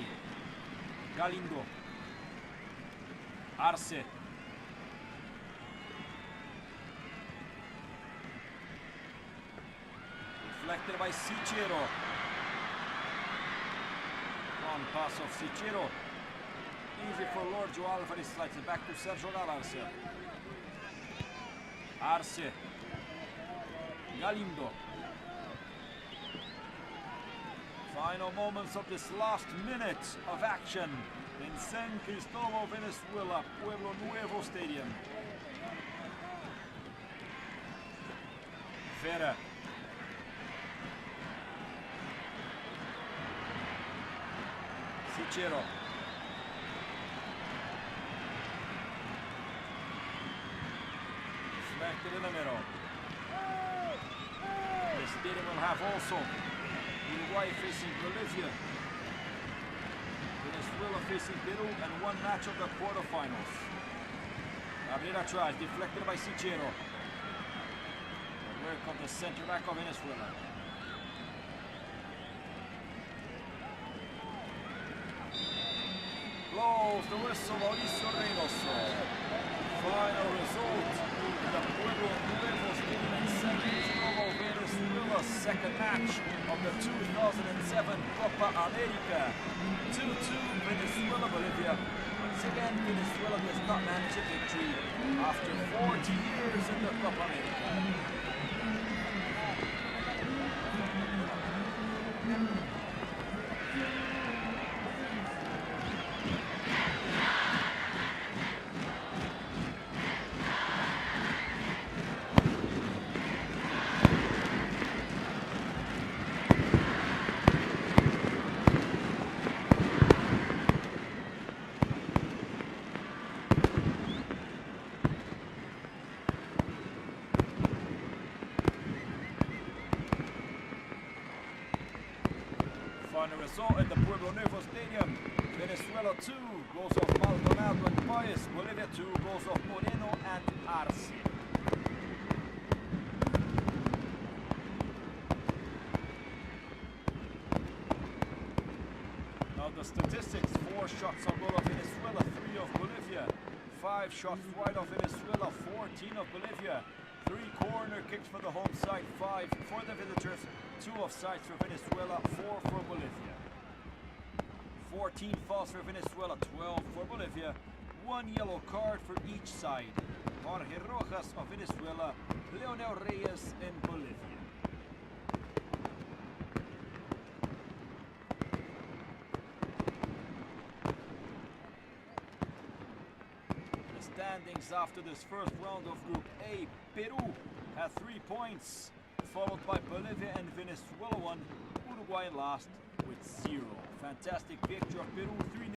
Galindo. Arce. Deflected by Sichero. Long pass of Sichero. Easy for Giorgio Alvarez. Slides it back to Sergio Galarza. Arce. Galindo. Final moments of this last minute of action in San Cristobal, Venezuela, Pueblo Nuevo Stadium. Vera. Sichero. Deflected in the middle. The stadium will have also Uruguay facing Bolivia, Venezuela facing Peru, and one match of the quarterfinals. Cabrera tries, deflected by Sichero. The work of the center back of Venezuela. Blows the whistle, Mauricio Reinoso. Final result in the Pueblo Nuevo Stadium in San Cristobal, Venezuela. Second match of the 2007 Copa America. 2-2 Venezuela, Bolivia. Once again, Venezuela does not manage a victory after 40 years in the Copa America. Final result at the Pueblo Nuevo Stadium. Venezuela 2, goals of Maldonado and Paez. Bolivia 2, goals of Moreno and Arce. Now the statistics: 4 shots on goal of Venezuela, 3 of Bolivia. 5 shots wide of Venezuela, 14 of Bolivia. 3 corner kicks for the home side, 5 for the visitors. 2 offsides for Venezuela, 4 for Bolivia. 14 fouls for Venezuela, 12 for Bolivia. 1 yellow card for each side. Jorge Rojas of Venezuela, Leonel Reyes in Bolivia. Standings after this first round of Group A: Peru had 3 points, followed by Bolivia and Venezuela 1, Uruguay last with 0. Fantastic victory of Peru, 3-0.